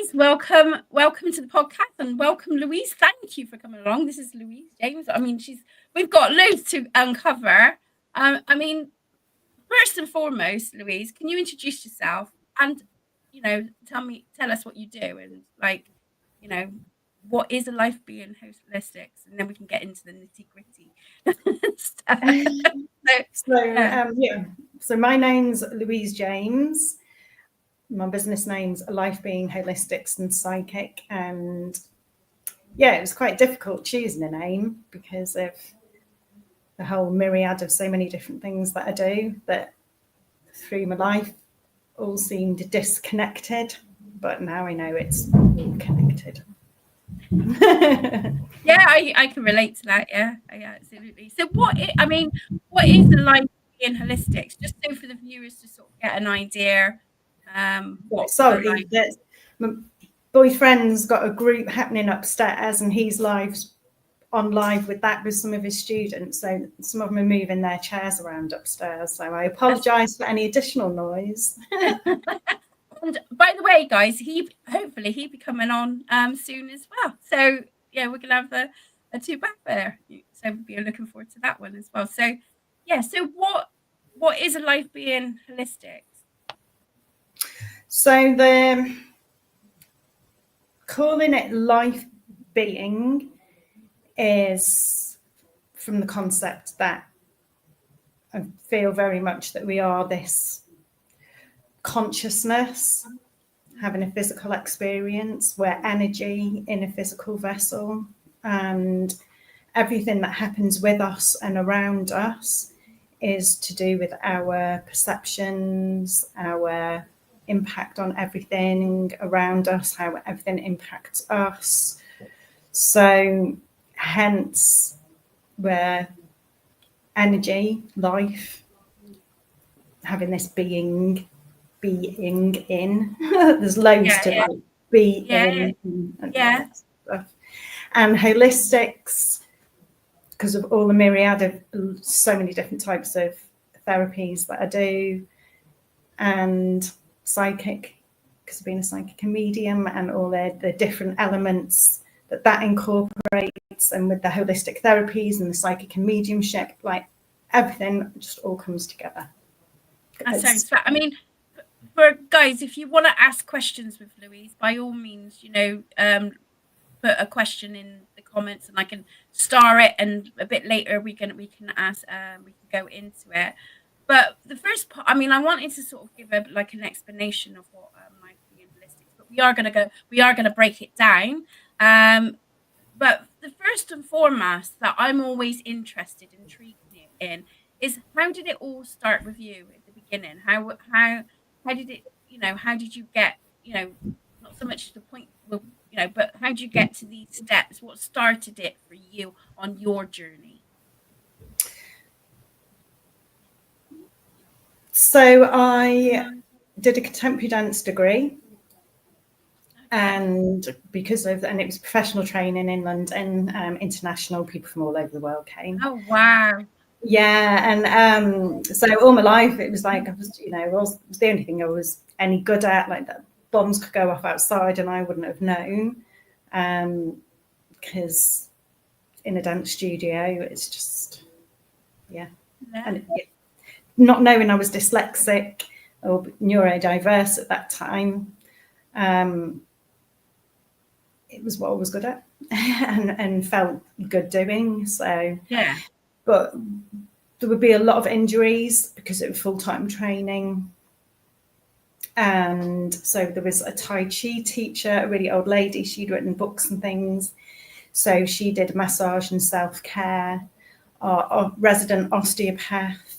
guys, welcome to the podcast, and welcome Louise. Thank you for coming along. This is Louise James. I mean, we've got loads to uncover. I mean, first and foremost, Louise, can you introduce yourself and tell us what you do, and what is a life being holistics, and then we can get into the nitty-gritty stuff. So my name's Louise James. My business name's Lifebeing, Holistics and Psychic, and it was quite difficult choosing a name because of the whole myriad of so many different things that I do that through my life all seemed disconnected, but now I know it's all connected. I can relate to that. Yeah, absolutely. So what is the Life Being Holistics? Just so for the viewers to sort of get an idea. My boyfriend's got a group happening upstairs, and he's on live with that with some of his students. So some of them are moving their chairs around upstairs. So I apologise for any additional noise. And by the way, guys, hopefully he'll be coming on soon as well. So we're gonna have a two back there. So we'll be looking forward to that one as well. So so what is a Life Being Holistics? So the calling it life being is from the concept that I feel very much that we are this consciousness having a physical experience. We're energy in a physical vessel, and everything that happens with us and around us is to do with our perceptions, our impact on everything around us, how everything impacts us. So hence we're energy, life, having this being in. There's loads to be in. Stuff. And holistics, because of all the myriad of so many different types of therapies that I do, and psychic, because of being a psychic and medium, and all the different elements that incorporates, and with the holistic therapies and the psychic and mediumship, like everything just all comes together. That sounds fair. I mean, for guys, if you want to ask questions with Louise, by all means, put a question in the comments, and I can star it, and a bit later we can ask, we can go into it. But the first part, I wanted to sort of give an explanation of what Life Being Holistics, but we are going to break it down. But the first and foremost that I'm always intrigued in is, how did it all start with you at the beginning? How did it, how did you get, not so much to the point, but how did you get to these steps? What started it for you on your journey? So I did a contemporary dance degree, and and it was professional training in London, international people from all over the world came. Oh wow! Yeah, and so all my life it was like I was, it was the only thing I was any good at. Like that, bombs could go off outside and I wouldn't have known, because in a dance studio it's just and not knowing I was dyslexic or neurodiverse at that time, it was what I was good at and felt good doing. So but there would be a lot of injuries because it was full-time training. And so there was a Tai Chi teacher, a really old lady. She'd written books and things. So she did massage and self-care. Our resident osteopath,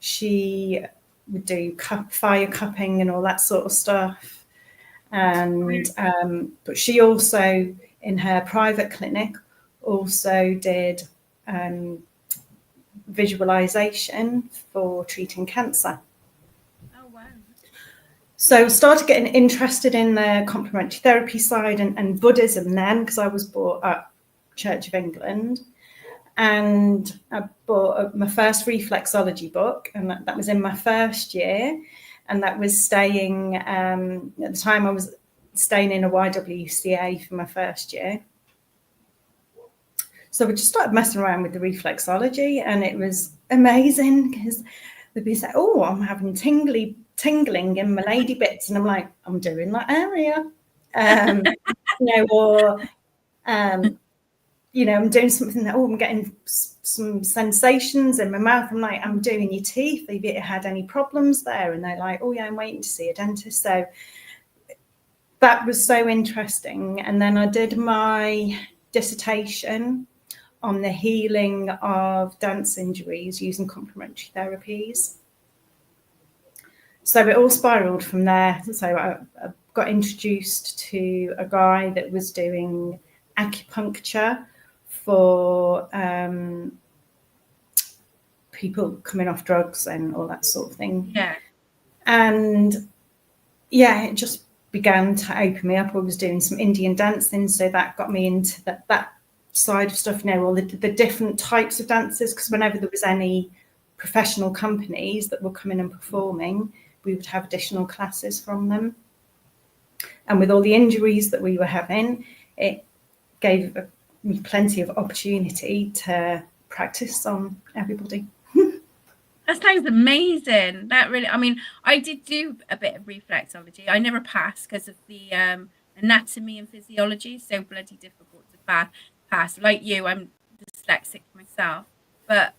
she would do fire cupping and all that sort of stuff. And but she also, in her private clinic, also did visualization for treating cancer. Oh wow. So started getting interested in the complementary therapy side and Buddhism then, because I was brought up Church of England. And I bought my first reflexology book, and that was in my first year. And that was staying, at the time I was staying in a YWCA for my first year. So we just started messing around with the reflexology, and it was amazing because they'd be saying, oh, I'm having tingling in my lady bits, and I'm like, I'm doing that area. I'm doing something that, I'm getting some sensations in my mouth. I'm like, I'm doing your teeth. Have you had any problems there? And they're like, oh yeah, I'm waiting to see a dentist. So that was so interesting. And then I did my dissertation on the healing of dance injuries using complementary therapies. So it all spiraled from there. So I got introduced to a guy that was doing acupuncture for people coming off drugs and all that sort of thing. Yeah. And yeah, it just began to open me up. I was doing some Indian dancing, so that got me into that side of stuff, all the different types of dances, because whenever there was any professional companies that were coming and performing, we would have additional classes from them. And with all the injuries that we were having, it gave me plenty of opportunity to practice on everybody. That sounds amazing. That really, I mean, I did do a bit of reflexology. I never passed because of the anatomy and physiology, so bloody difficult to pass. Like you, I'm dyslexic myself. But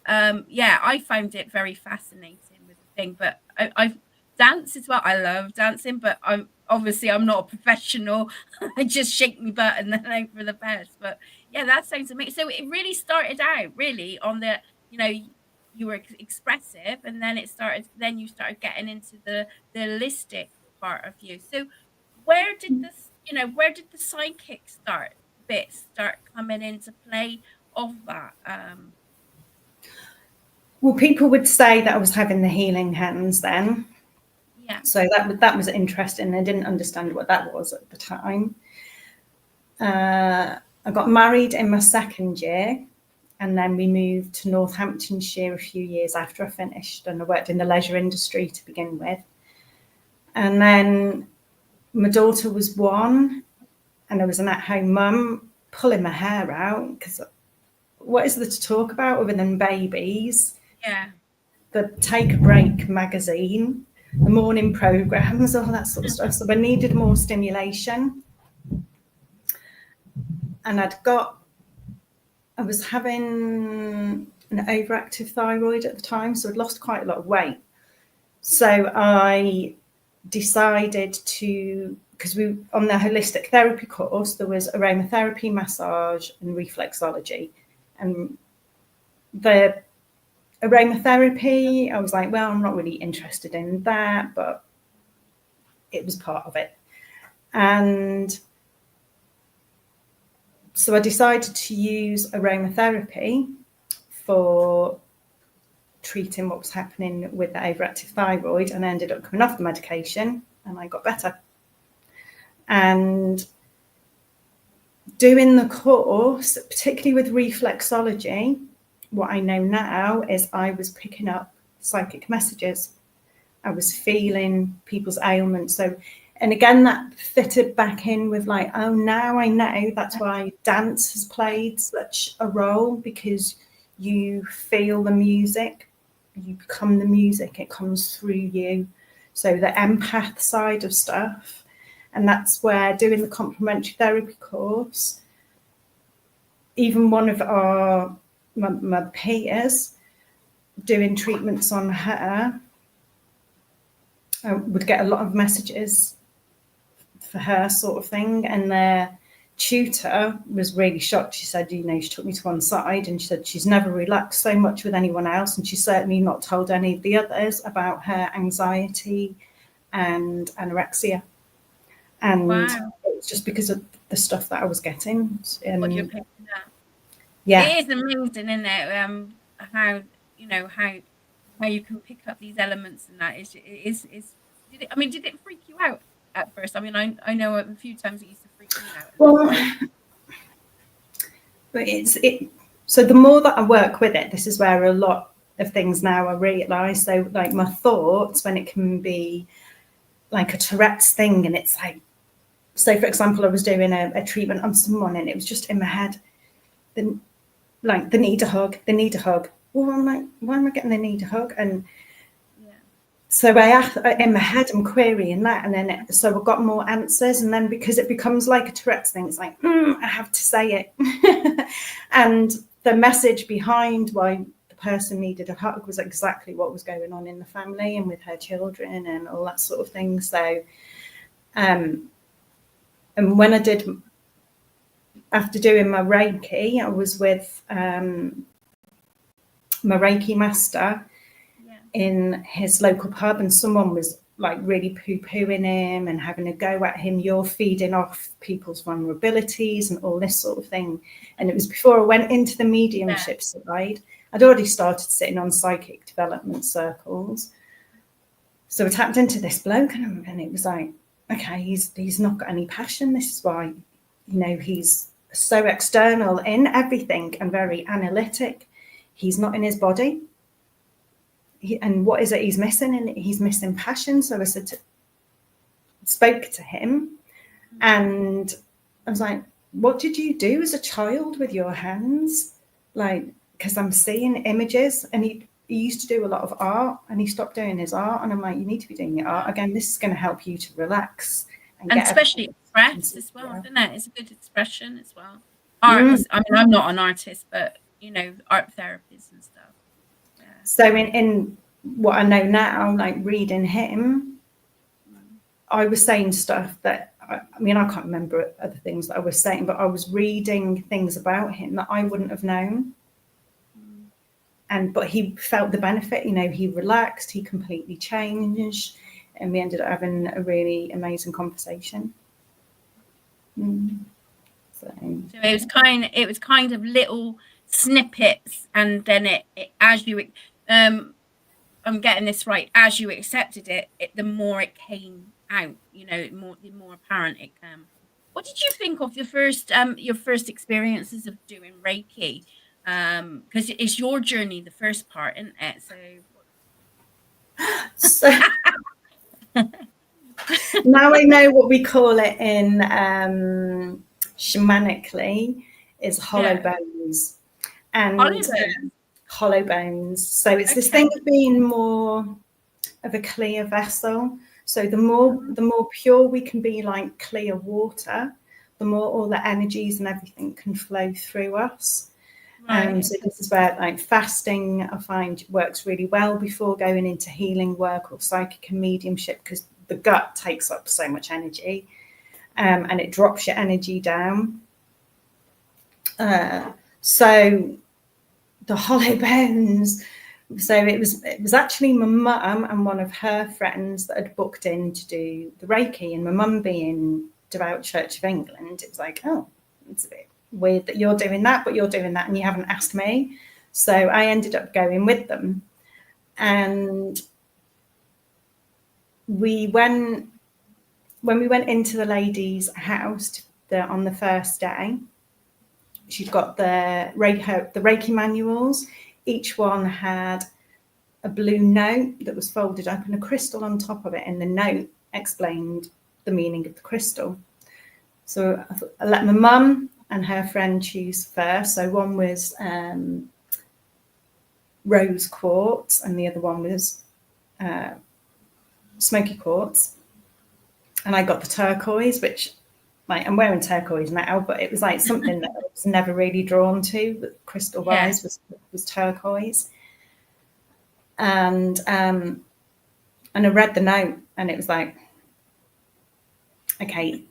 yeah, I found it very fascinating with the thing. But I've danced as well. I love dancing, but I'm not a professional. I just shake my butt and then hope for the best. But yeah, that sounds amazing. So it really started out really on the, you were expressive, and then you started getting into the holistic part of you. So where did the psychic start coming into play of that? Well, people would say that I was having the healing hands then. Yeah. So that was interesting. I didn't understand what that was at the time. I got married in my second year, and then we moved to Northamptonshire a few years after I finished, and I worked in the leisure industry to begin with. And then my daughter was 1, and I was an at-home mum pulling my hair out, because what is there to talk about other than babies? Yeah. The Take a Break magazine, the morning programs, all that sort of stuff. So I needed more stimulation. And I was having an overactive thyroid at the time, so I'd lost quite a lot of weight. So I decided to, because on the holistic therapy course, there was aromatherapy, massage, and reflexology. And the aromatherapy, I was like, well, I'm not really interested in that, but it was part of it. And so I decided to use aromatherapy for treating what was happening with the overactive thyroid, and I ended up coming off the medication and I got better. And doing the course, particularly with reflexology, what I know now is I was picking up psychic messages. I was feeling people's ailments. So, and again, that fitted back in with like, oh, now I know that's why dance has played such a role, because you feel the music, you become the music, it comes through you. So the empath side of stuff. And that's where doing the complementary therapy course, even one of my peers doing treatments on her, I would get a lot of messages for her sort of thing. And their tutor was really shocked. She said, she took me to one side and she said she's never relaxed so much with anyone else, and she's certainly not told any of the others about her anxiety and anorexia. And wow. It's just because of the stuff that I was getting. What you're picking up. Yeah. It is amazing, isn't it? How you can pick up these elements, and that did it freak you out at first? I mean, I know a few times it used to freak me out. Well, but so the more that I work with it, this is where a lot of things now I realise. So like my thoughts, when it can be like a Tourette's thing, and it's like So, for example, I was doing a treatment on someone, and it was just in my head, they need a hug, they need a hug. Well, I'm like, why am I getting the need a hug? And so in my head, I'm querying that, and then so I got more answers, and then because it becomes like a Tourette's thing, it's like, I have to say it. And the message behind why the person needed a hug was exactly what was going on in the family and with her children and all that sort of thing. So, and when I did, after doing my Reiki, I was with my Reiki master in his local pub, and someone was like really poo-pooing him and having a go at him. You're feeding off people's vulnerabilities and all this sort of thing. And it was before I went into the mediumship side. I'd already started sitting on psychic development circles. So I tapped into this bloke, and it was like, okay, he's not got any passion. This is why, he's so external in everything and very analytic. He's not in his body. And what is it he's missing? And he's missing passion. So I spoke to him, and I was like, what did you do as a child with your hands? Like, because I'm seeing images, and he used to do a lot of art, and he stopped doing his art. And I'm like, you need to be doing your art again. This is going to help you to relax. And especially express as well, isn't it? It's a good expression as well. Art is, I mean, I'm not an artist, but, art therapies and stuff. So in what I know now, like reading him, I was saying stuff that, I can't remember other things that I was saying, but I was reading things about him that I wouldn't have known. But he felt the benefit, he relaxed, he completely changed, and we ended up having a really amazing conversation. So it was kind of little snippets, and then it as you I'm getting this right, as you accepted it, the more it came out, the more apparent it came. What did you think of your first experiences of doing Reiki? Because it's your journey, the first part, isn't it? So now I know what we call it in shamanically is hollow bones. And hollow bones. So it's this thing of being more of a clear vessel. So the more pure we can be, like clear water, the more all the energies and everything can flow through us. So this is where like fasting, I find, works really well before going into healing work or psychic and mediumship, because the gut takes up so much energy, and it drops your energy down. So the hollow bones. So it was actually my mum and one of her friends that had booked in to do the Reiki, and my mum being devout Church of England, it was like, oh, it's a bit weird that you're doing that, but you're doing that and you haven't asked me. So I ended up going with them, and when we went into the lady's house on the first day, she'd got the Reiki manuals. Each one had a blue note that was folded up and a crystal on top of it, and the note explained the meaning of the crystal. So I let my mum and her friend choose first. So one was rose quartz, and the other one was smoky quartz. And I got the turquoise, which, like, I'm wearing turquoise now, but it was like something that I was never really drawn to, but crystal wise was turquoise. And I read the note, and it was like, okay,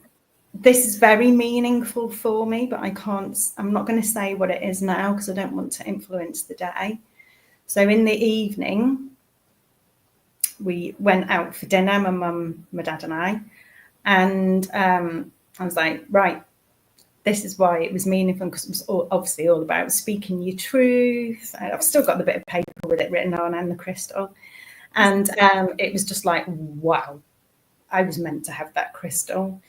this is very meaningful for me, but I'm not going to say what it is now because I don't want to influence the day. So in the evening, we went out for dinner, my mum, my dad and I, and I was like, right, this is why it was meaningful, because it was obviously all about speaking your truth. I've still got the bit of paper with it written on and the crystal. And it was just like, wow, I was meant to have that crystal.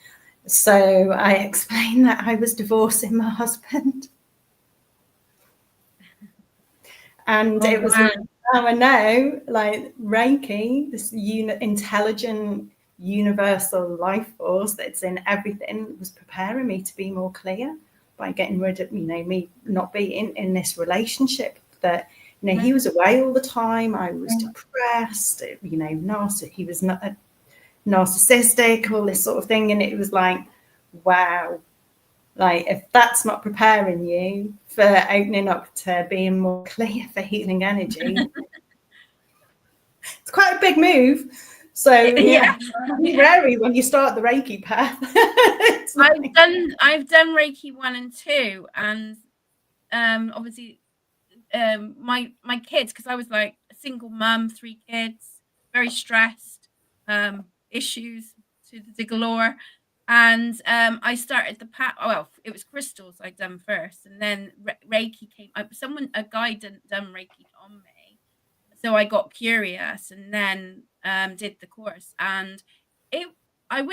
So I explained that I was divorcing my husband. And it was, now I know, like Reiki, this intelligent universal life force that's in everything was preparing me to be more clear by getting rid of, me not being in this relationship that, he was away all the time. I was depressed, he was not narcissistic, all this sort of thing. And it was like, wow, like if that's not preparing you for opening up to being more clear for healing energy, it's quite a big move. So yeah, it's wary when you start the Reiki path. I've done Reiki 1 and 2, and obviously my kids, because I was like a single mum, 3 kids, very stressed, issues to the galore, and I started the path. Well, it was crystals I'd done first, and then Reiki came. A guy done Reiki on me, so I got curious and then did the course, and it it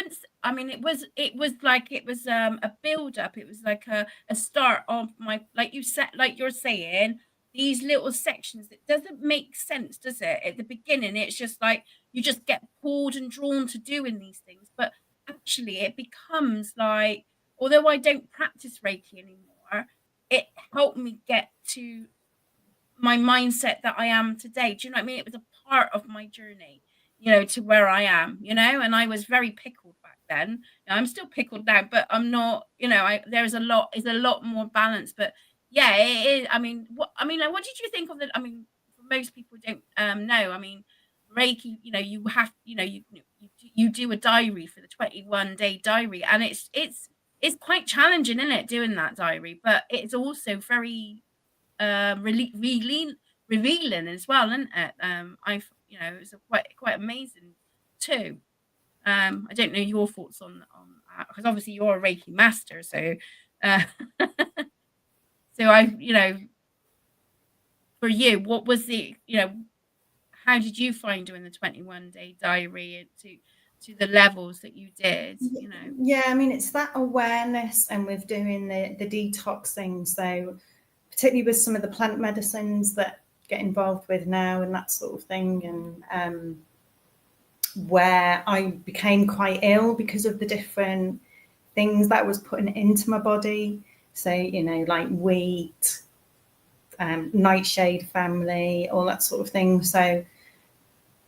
was a build up. It was like a start of my, like you said, like you're saying, these little sections that doesn't make sense, does it? At the beginning, it's just like you just get pulled and drawn to doing these things, but actually it becomes like, although I don't practice Reiki anymore, it helped me get to my mindset that I am today. Do you know what I mean? It was a part of my journey, to where I am, and I was very pickled back then. I'm still pickled now, but I'm not, there's a lot more balance. But yeah, it is. What did you think of the, for most people don't know, Reiki, you have, you do a diary for the 21-day diary, and it's quite challenging, isn't it, doing that diary? But it's also very revealing as well, isn't it? It's quite amazing too. I don't know your thoughts on that, because obviously you're a Reiki master, so so for you, what was the, how did you find doing the 21-day diary to the levels that you did? Yeah, it's that awareness, and with doing the detoxing, so particularly with some of the plant medicines that get involved with now and that sort of thing, and where I became quite ill because of the different things that was putting into my body. So, like wheat, nightshade family, all that sort of thing. So,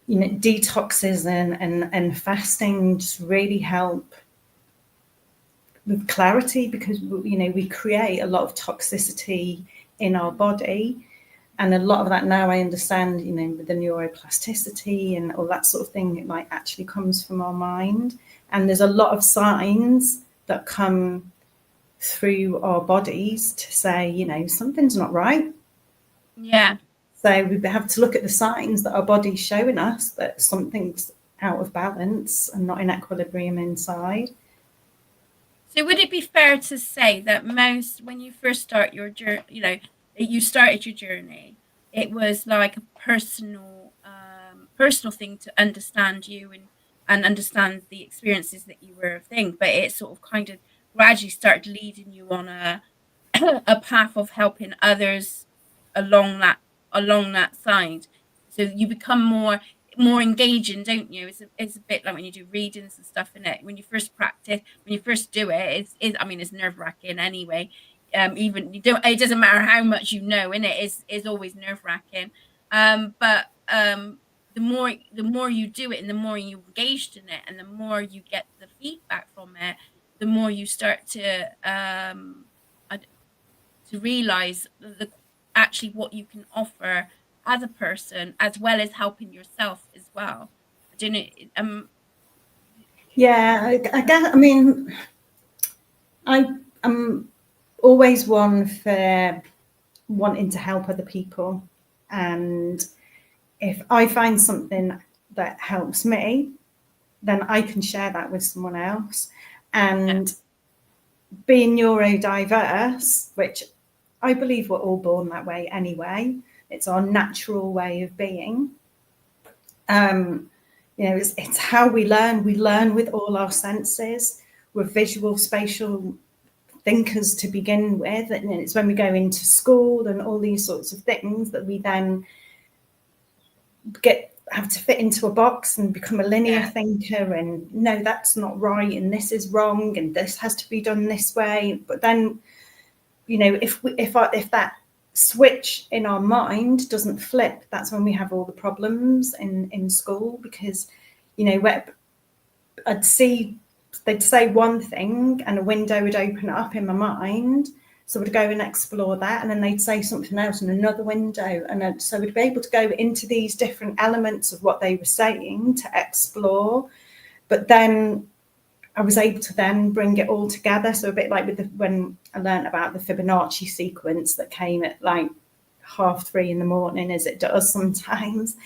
detoxes and fasting just really help with clarity, because, we create a lot of toxicity in our body. And a lot of that now I understand, with the neuroplasticity and all that sort of thing, it like actually comes from our mind. And there's a lot of signs that come through our bodies to say, something's not right. Yeah. So we have to look at the signs that our body's showing us that something's out of balance and not in equilibrium inside. So would it be fair to say that when you first start your journey, you started your journey, it was like a personal thing to understand you and understand the experiences that you were thing, but it sort of kind of gradually started leading you on a path of helping others along that side. So you become more engaging, don't you? It's a bit like when you do readings and stuff, in it. When you first practice, when you first do it, it's nerve-wracking anyway. Even it doesn't matter how much in it, is always nerve-wracking. But the more you do it, and the more you engaged in it, and the more you get the feedback from it, the more you start to realize actually what you can offer as a person, as well as helping yourself as well. I don't know. Yeah, I guess. I'm always one for wanting to help other people, and if I find something that helps me, then I can share that with someone else. And being neurodiverse, which I believe we're all born that way anyway, it's our natural way of being. It's how we learn. We learn with all our senses. We're visual, spatial thinkers to begin with, and it's when we go into school and all these sorts of things that we then get have to fit into a box and become a linear thinker, and no, that's not right, and this is wrong, and this has to be done this way. But then, you know, if that switch in our mind doesn't flip, that's when we have all the problems in school. Because, you know, where they'd say one thing and a window would open up in my mind, so we'd go and explore that, and then they'd say something else in another window, and so we'd be able to go into these different elements of what they were saying to explore. But then I was able to then bring it all together. So a bit like when I learned about the Fibonacci sequence that came at like 3:30 in the morning, as it does sometimes,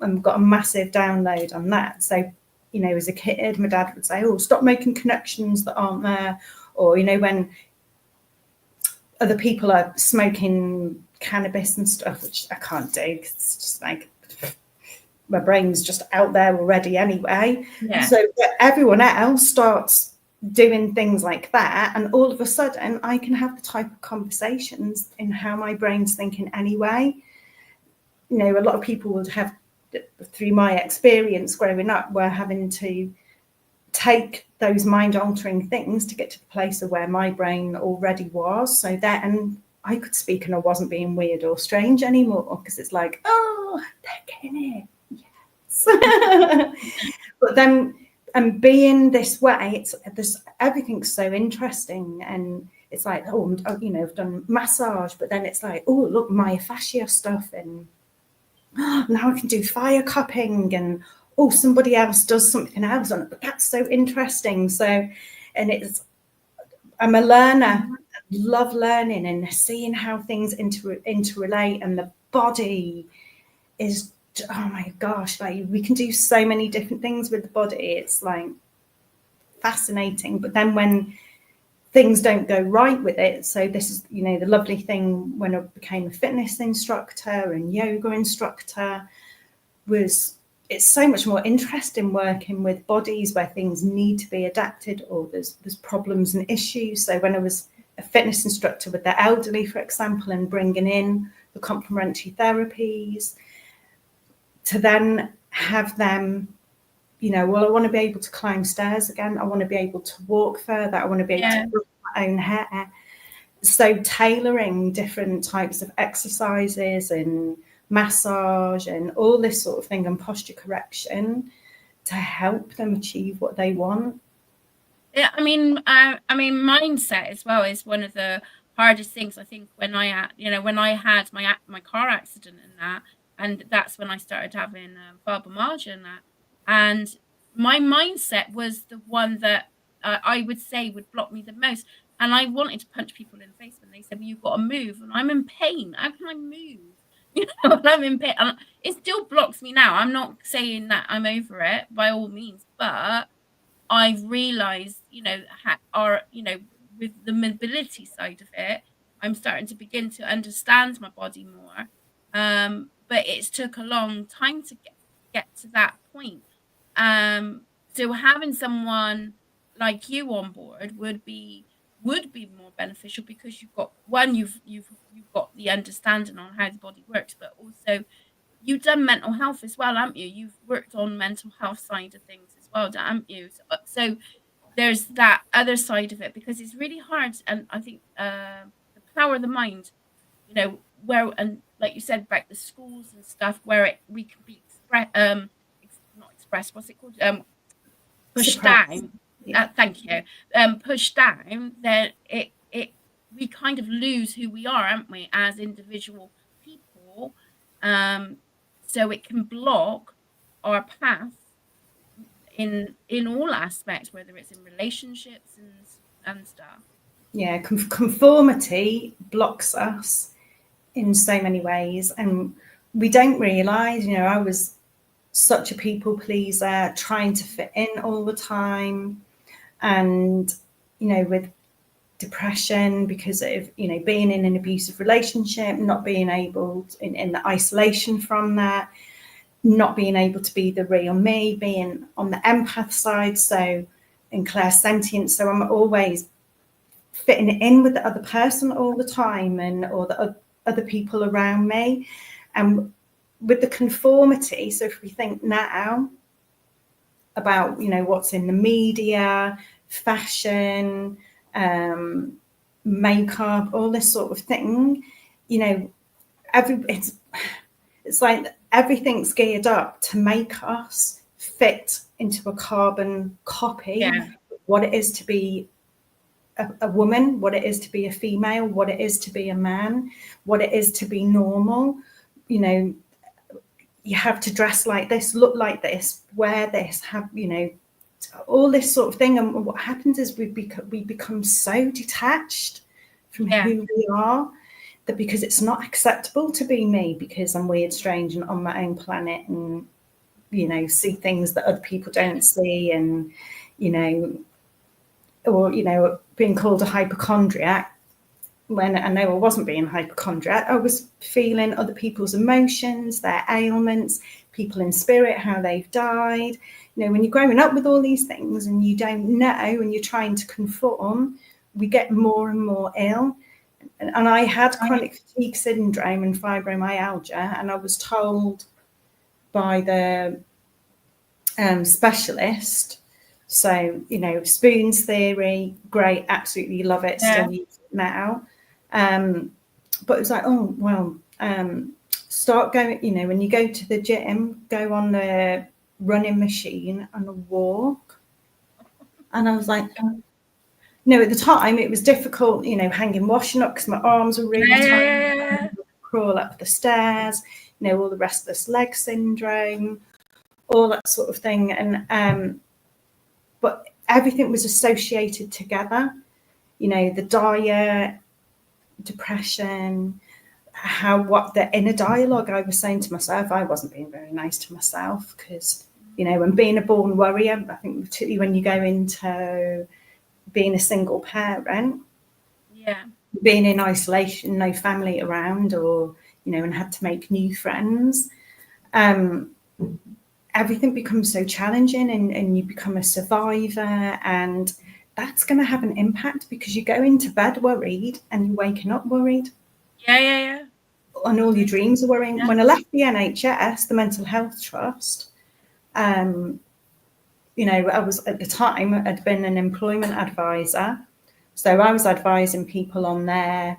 and got a massive download on that. So, you know, as a kid, my dad would say, "Oh, stop making connections that aren't there." Or, you know, when other people are smoking cannabis and stuff, which I can't do, because it's just like my brain's just out there already anyway. Yeah. So everyone else starts doing things like that, and all of a sudden I can have the type of conversations in how my brain's thinking anyway. You know, a lot of people would have, through my experience growing up, were having to take those mind-altering things to get to the place of where my brain already was. So that, and I could speak and I wasn't being weird or strange anymore, because it's like, oh, they're getting it, yes. But then, and being this way, everything's so interesting, and it's like, oh, you know, I've done massage, but then it's like, oh, look, myofascia stuff, and now I can do fire cupping, and oh, somebody else does something else on it, but that's so interesting. So, and I'm a learner, love learning and seeing how things interrelate, and the body is, oh my gosh, like we can do so many different things with the body. It's like fascinating. But then when things don't go right with it, so this is, you know, the lovely thing when I became a fitness instructor and yoga instructor, was it's so much more interesting working with bodies where things need to be adapted, or there's problems and issues. So when I was a fitness instructor with the elderly, for example, and bringing in the complementary therapies, to then have them, you know, well, I want to be able to climb stairs again. I want to be able to walk further. I want to be able to brush my own hair. So tailoring different types of exercises and massage and all this sort of thing, and posture correction, to help them achieve what they want. Yeah, I mean, mindset as well is one of the hardest things. I think when I had my car accident and that's when I started having fibromyalgia and that, and my mindset was the one that I would say would block me the most. And I wanted to punch people in the face when they said, "Well, you've got to move," and I'm in pain. How can I move? You know, and I'm in pain. And it still blocks me now. I'm not saying that I'm over it by all means, but I've realized, you know, with the mobility side of it, I'm starting to begin to understand my body more. But it's took a long time to get to that point. So having someone like you on board would be more beneficial, because you've got got the understanding on how the body works, but also you've done mental health as well, haven't you? You've worked on mental health side of things as well, haven't you? So there's that other side of it, because it's really hard. And I think the power of the mind, you know, where, and like you said about the schools and stuff, where we can be not expressed, what's it called? Pushed down. Thank you. Pushed down, then we kind of lose who we are, aren't we, as individual people. So it can block our path in all aspects, whether it's in relationships and stuff. Yeah, conformity blocks us in so many ways, and we don't realize, you know, I was such a people pleaser, trying to fit in all the time, and, you know, with depression because of, you know, being in an abusive relationship, not being able to, in the isolation from that, not being able to be the real me, being on the empath side, so in clairsentience, so I'm always fitting in with the other person all the time, and or the other people around me. And with the conformity, so if we think now about, you know, what's in the media, fashion, makeup, all this sort of thing, you know, it's like everything's geared up to make us fit into a carbon copy of what it is to be a woman, what it is to be a female, what it is to be a man, what it is to be normal. You know, you have to dress like this, look like this, wear this, have, you know, all this sort of thing. And what happens is we become so detached from who we are, that because it's not acceptable to be me, because I'm weird, strange, and on my own planet, and, you know, see things that other people don't see, and, you know, or, you know, being called a hypochondriac, when I know I wasn't being a hypochondriac. I was feeling other people's emotions, their ailments, people in spirit, how they've died. You know, when you're growing up with all these things and you don't know, and you're trying to conform, we get more and more ill. And I had chronic fatigue syndrome and fibromyalgia, and I was told by the specialist, so, you know, Spoon's theory, great, absolutely love it, still use it now. But it was like, oh, well, start going, you know, when you go to the gym, go on the running machine and walk. And I was like, no, at the time it was difficult, you know, hanging washing up because my arms were really tight. Crawl up the stairs, you know, all the restless leg syndrome, all that sort of thing. And but everything was associated together, you know, the diet, depression, what the inner dialogue I was saying to myself. I wasn't being very nice to myself, because, you know, and being a born worrier, I think particularly when you go into being a single parent, being in isolation, no family around, or, you know, and had to make new friends, everything becomes so challenging, and you become a survivor, and that's going to have an impact, because you go into bed worried and you're waking up worried. And all your dreams are worrying. When I left the NHS, the Mental Health Trust, you know, I was, at the time, I'd been an employment advisor. So I was advising people on their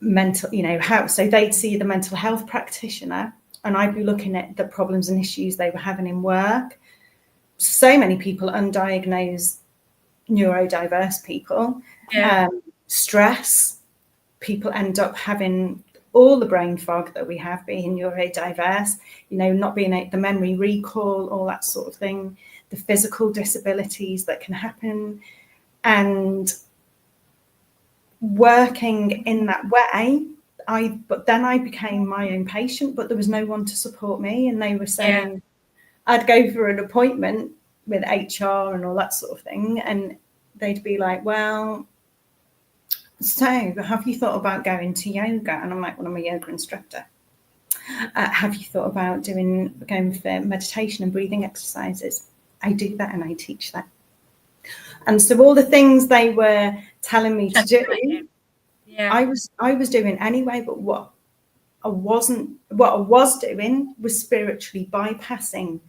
mental, you know, how, so they'd see the mental health practitioner, and I'd be looking at the problems and issues they were having in work. So many people undiagnosed neurodiverse people, stress, people end up having all the brain fog that we have being neurodiverse, you know, not being the memory recall, all that sort of thing, the physical disabilities that can happen. And working in that way, but then I became my own patient, but there was no one to support me. And they were saying, I'd go for an appointment with HR and all that sort of thing, and they'd be like, well, so have you thought about going to yoga? And I'm like, well, I'm a yoga instructor. Have you thought about going for meditation and breathing exercises? I do that and I teach that. And so all the things they were telling me to do, I was doing anyway, but what I was doing was spiritually bypassing.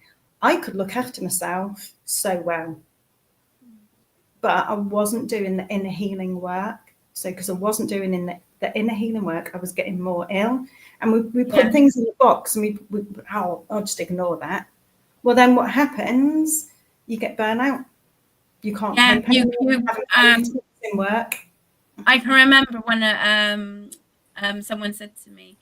I could look after myself so well, but I wasn't doing the inner healing work. So because I wasn't doing the inner healing work, I was getting more ill. And we put things in the box, and I'll just ignore that. Well, then what happens? You get burnout. You can't cope anymore. In work. I can remember when someone said to me,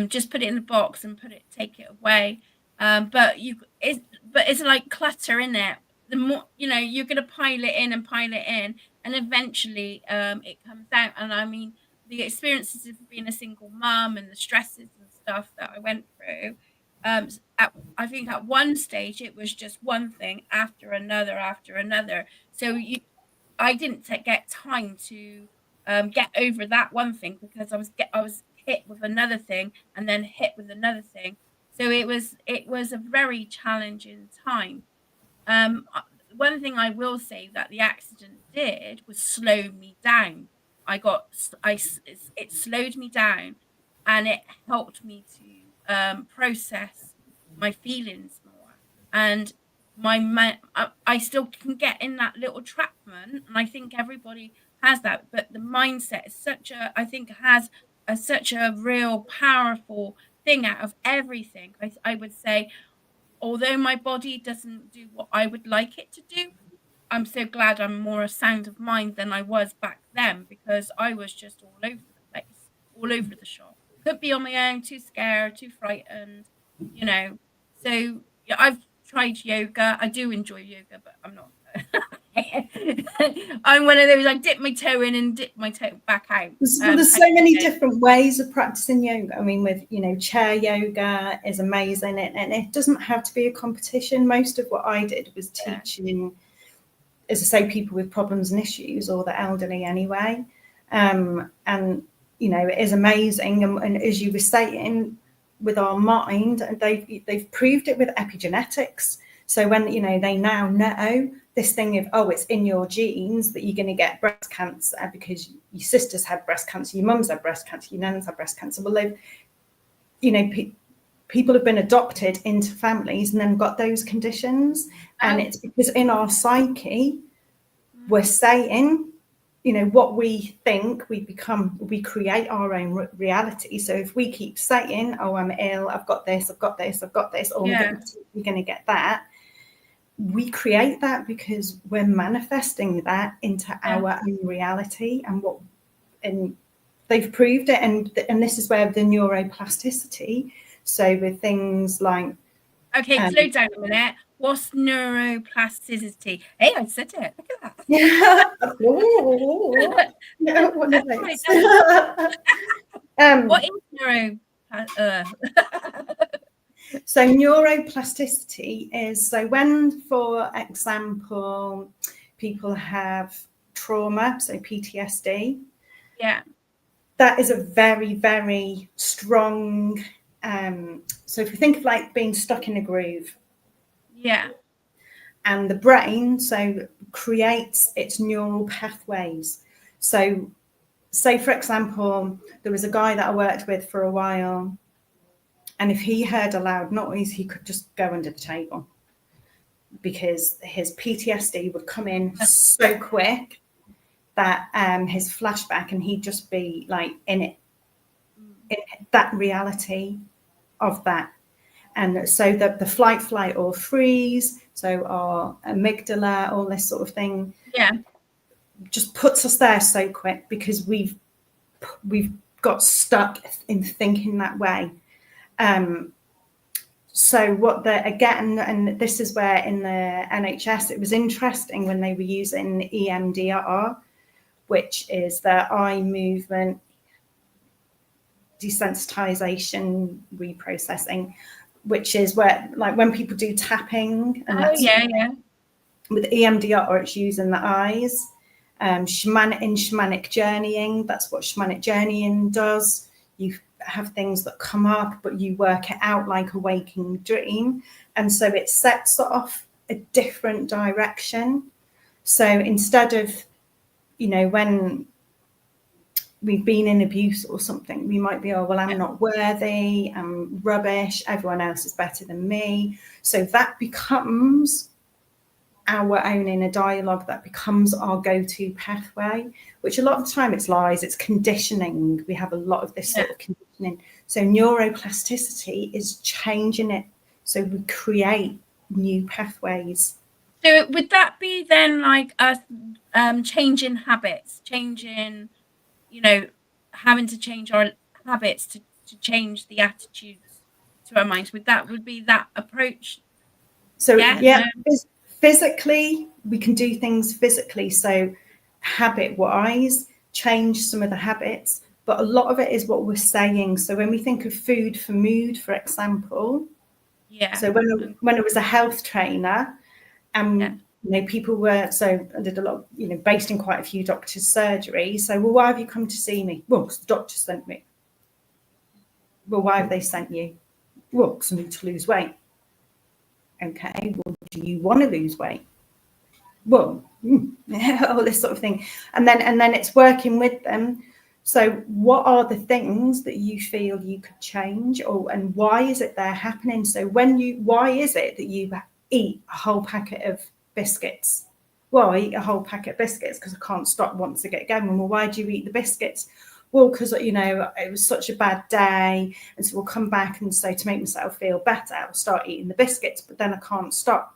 just put it in the box and take it away. But it's like clutter, in it. The more, you know, you're going to pile it in, and eventually it comes out. And I mean, the experiences of being a single mum and the stresses and stuff that I went through, I think at one stage it was just one thing after another. So I didn't get time to get over that one thing, because I was hit with another thing, and then hit with another thing. So it was a very challenging time. One thing I will say that the accident did was slow me down. It slowed me down, and it helped me to process my feelings more, and I still can get in that little trapment, and I think everybody has that, but the mindset is I think has such a real powerful thing out of everything. I would say, although my body doesn't do what I would like it to do, I'm so glad I'm more a sound of mind than I was back then, because I was just all over the place, all over the shop. Couldn't be on my own, too scared, too frightened, you know. So yeah, I've tried yoga. I do enjoy yoga, but I'm not. I'm one of those. I dip my toe in and dip my toe back out. There's so many different ways of practicing yoga. I mean, with chair yoga is amazing, and it doesn't have to be a competition. Most of what I did was teaching, as I say, people with problems and issues, or the elderly anyway. And it is amazing. And as you were saying, with our mind, and they've proved it with epigenetics. So when they now know this thing of, it's in your genes that you're going to get breast cancer because your sisters had breast cancer, your mum's had breast cancer, your nan's had breast cancer. Well, they've, people have been adopted into families and then got those conditions. And it's because in our psyche, we're saying, what we think, we create our own reality. So if we keep saying, I'm ill, I've got this, or we're going to get that, we create that because we're manifesting that into our own reality. And they've proved it. And this is where the neuroplasticity. So with things like, okay, slow down a minute. What's neuroplasticity? Hey, I said it. Look at that. Yeah. One of those. What is So neuroplasticity is, so when, for example, people have trauma, so PTSD, that is a very, very strong, so if you think of like being stuck in a groove, and the brain creates its neural pathways. So say, for example, there was a guy that I worked with for a while, and if he heard a loud noise, he could just go under the table because his PTSD would come in so quick that his flashback, and he'd just be like in that reality of that. And so the flight, flight, or freeze, so our amygdala, all this sort of thing, just puts us there so quick because we've got stuck in thinking that way. So and this is where in the NHS it was interesting when they were using EMDR, which is the eye movement desensitization reprocessing, which is where, like, when people do tapping, and with EMDR, it's using the eyes. Shamanic journeying, that's what shamanic journeying does. You have things that come up, but you work it out like a waking dream, and so it sets off a different direction. So instead of, when we've been in abuse or something, we might be, I'm not worthy, I'm rubbish, everyone else is better than me. So that becomes our own inner dialogue, that becomes our go-to pathway, which a lot of the time it's lies, it's conditioning. We have a lot of this sort of conditioning. So neuroplasticity is changing it, so we create new pathways. So would that be then like us changing habits, having to change our habits to change the attitudes to our minds? Would be that approach? So physically, we can do things physically. So habit-wise, change some of the habits, but a lot of it is what we're saying. So when we think of food for mood, for example, so when I was a health trainer, people were, so I did a lot, based in quite a few doctors' surgery. So, well, why have you come to see me? Well, because the doctor sent me. Well, why have they sent you? Well, because I need to lose weight. Okay, well, do you want to lose weight? Well, all this sort of thing. And then it's working with them So what are the things that you feel you could change, and why is it they're happening? So why is it that you eat a whole packet of biscuits? Well, I eat a whole packet of biscuits because I can't stop once I get going. Well, why do you eat the biscuits? Well, because, you know, it was such a bad day, and so we'll come back, and so to make myself feel better, I'll start eating the biscuits, but then I can't stop.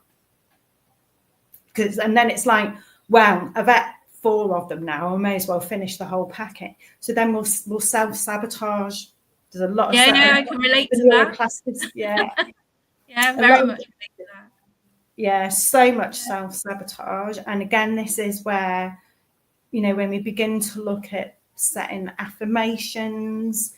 And then it's like, wow, I've had 4 of them now, I may as well finish the whole packet. So then we'll self-sabotage. There's a lot of I can relate to that. classes, yeah. Yeah, very much relate to that. Yeah, so much self-sabotage. And again, this is where, you know, when we begin to look at setting affirmations,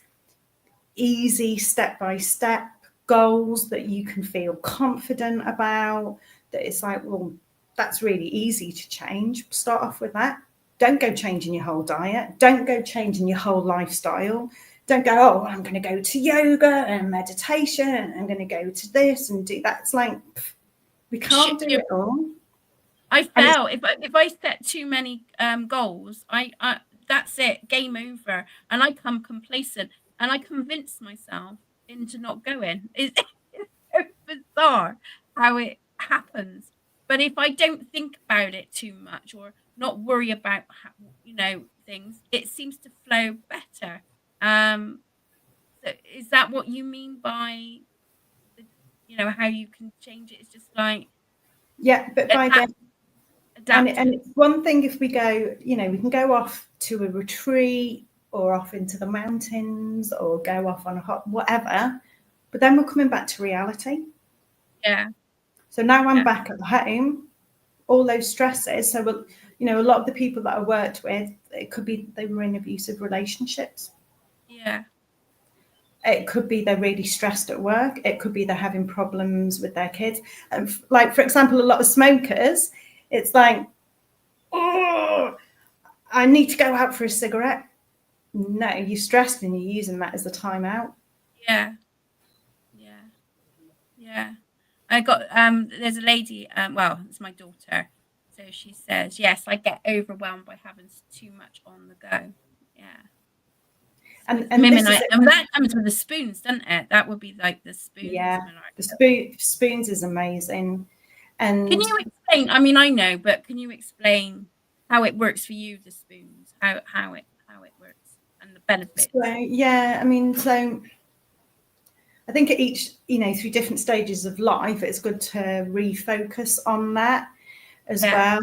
easy step-by-step goals that you can feel confident about, that it's like, well, that's really easy to change. Start off with that. Don't go changing your whole diet. Don't go changing your whole lifestyle. Don't go, oh, I'm going to go to yoga and meditation. I'm going to go to this and do that. It's like, we can't do it all. I feel if I set too many goals, I that's it, game over, and I become complacent, and I convince myself into not going. It's so bizarre how it happens. But if I don't think about it too much, or not worry about how, you know, things, it seems to flow better. So is that what you mean by the, you know, how you can change it? It's just like, yeah, but by then. And it's one thing if we go, you know, we can go off to a retreat or off into the mountains or go off on a hot whatever, but then we're coming back to reality. Yeah. So now I'm back at home, all those stresses. So, you know, a lot of the people that I worked with, it could be they were in abusive relationships. Yeah. It could be they're really stressed at work. It could be they're having problems with their kids. And like, for example, a lot of smokers, it's like, oh, I need to go out for a cigarette. No, you're stressed and you're using that as a timeout. Yeah. Yeah. Yeah. I got there's a lady, well, it's my daughter. So she says, yes, I get overwhelmed by having too much on the go. Yeah. So And that comes with the spoons, doesn't it? That would be like the spoons. Yeah, the spoons is amazing. And can you explain? I mean, I know, but can you explain how it works for you? The spoons, how it works, and the benefits. So, yeah, I mean, so I think at each, you know, through different stages of life, it's good to refocus on that as well.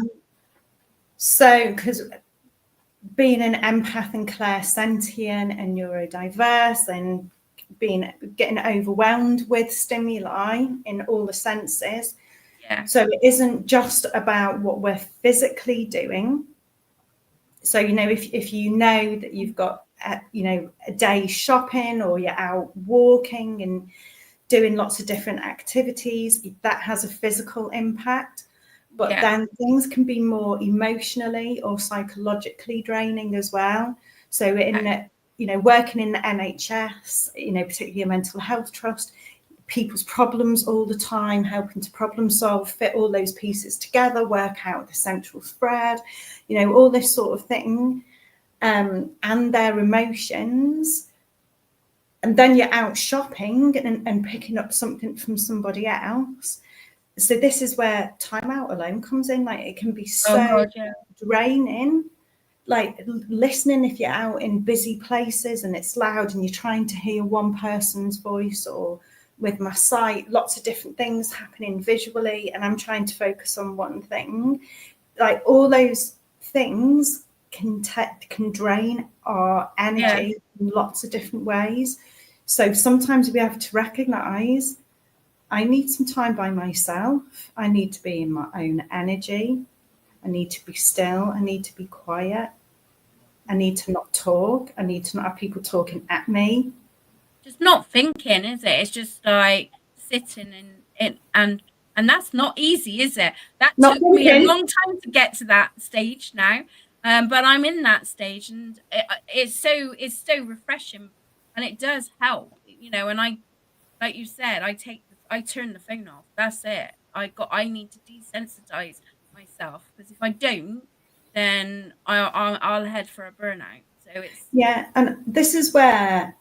So, because being an empath and clairsentient and neurodiverse and getting overwhelmed with stimuli in all the senses. Yeah. So it isn't just about what we're physically doing. So, you know, if you know that you've got, you know, a day shopping or you're out walking and doing lots of different activities, that has a physical impact. But then things can be more emotionally or psychologically draining as well. So in you know, working in the NHS, you know, particularly a mental health trust, people's problems all the time, helping to problem solve, fit all those pieces together, work out the central thread, you know, all this sort of thing, and their emotions. And then you're out shopping and picking up something from somebody else. So this is where time out alone comes in. Like, it can be so draining. Like, listening if you're out in busy places and it's loud and you're trying to hear one person's voice, or with my sight, lots of different things happening visually, and I'm trying to focus on one thing. Like, all those things can drain our energy in lots of different ways. So sometimes we have to recognize, I need some time by myself. I need to be in my own energy. I need to be still. I need to be quiet. I need to not talk. I need to not have people talking at me. Just not thinking, is it? It's just like sitting and that's not easy, is it? That took me a long time to get to that stage now. But I'm in that stage, and it's so refreshing, and it does help, you know. And I, like you said, I turn the phone off. That's it. I need to desensitize myself, because if I don't, then I'll head for a burnout. So it's and this is where,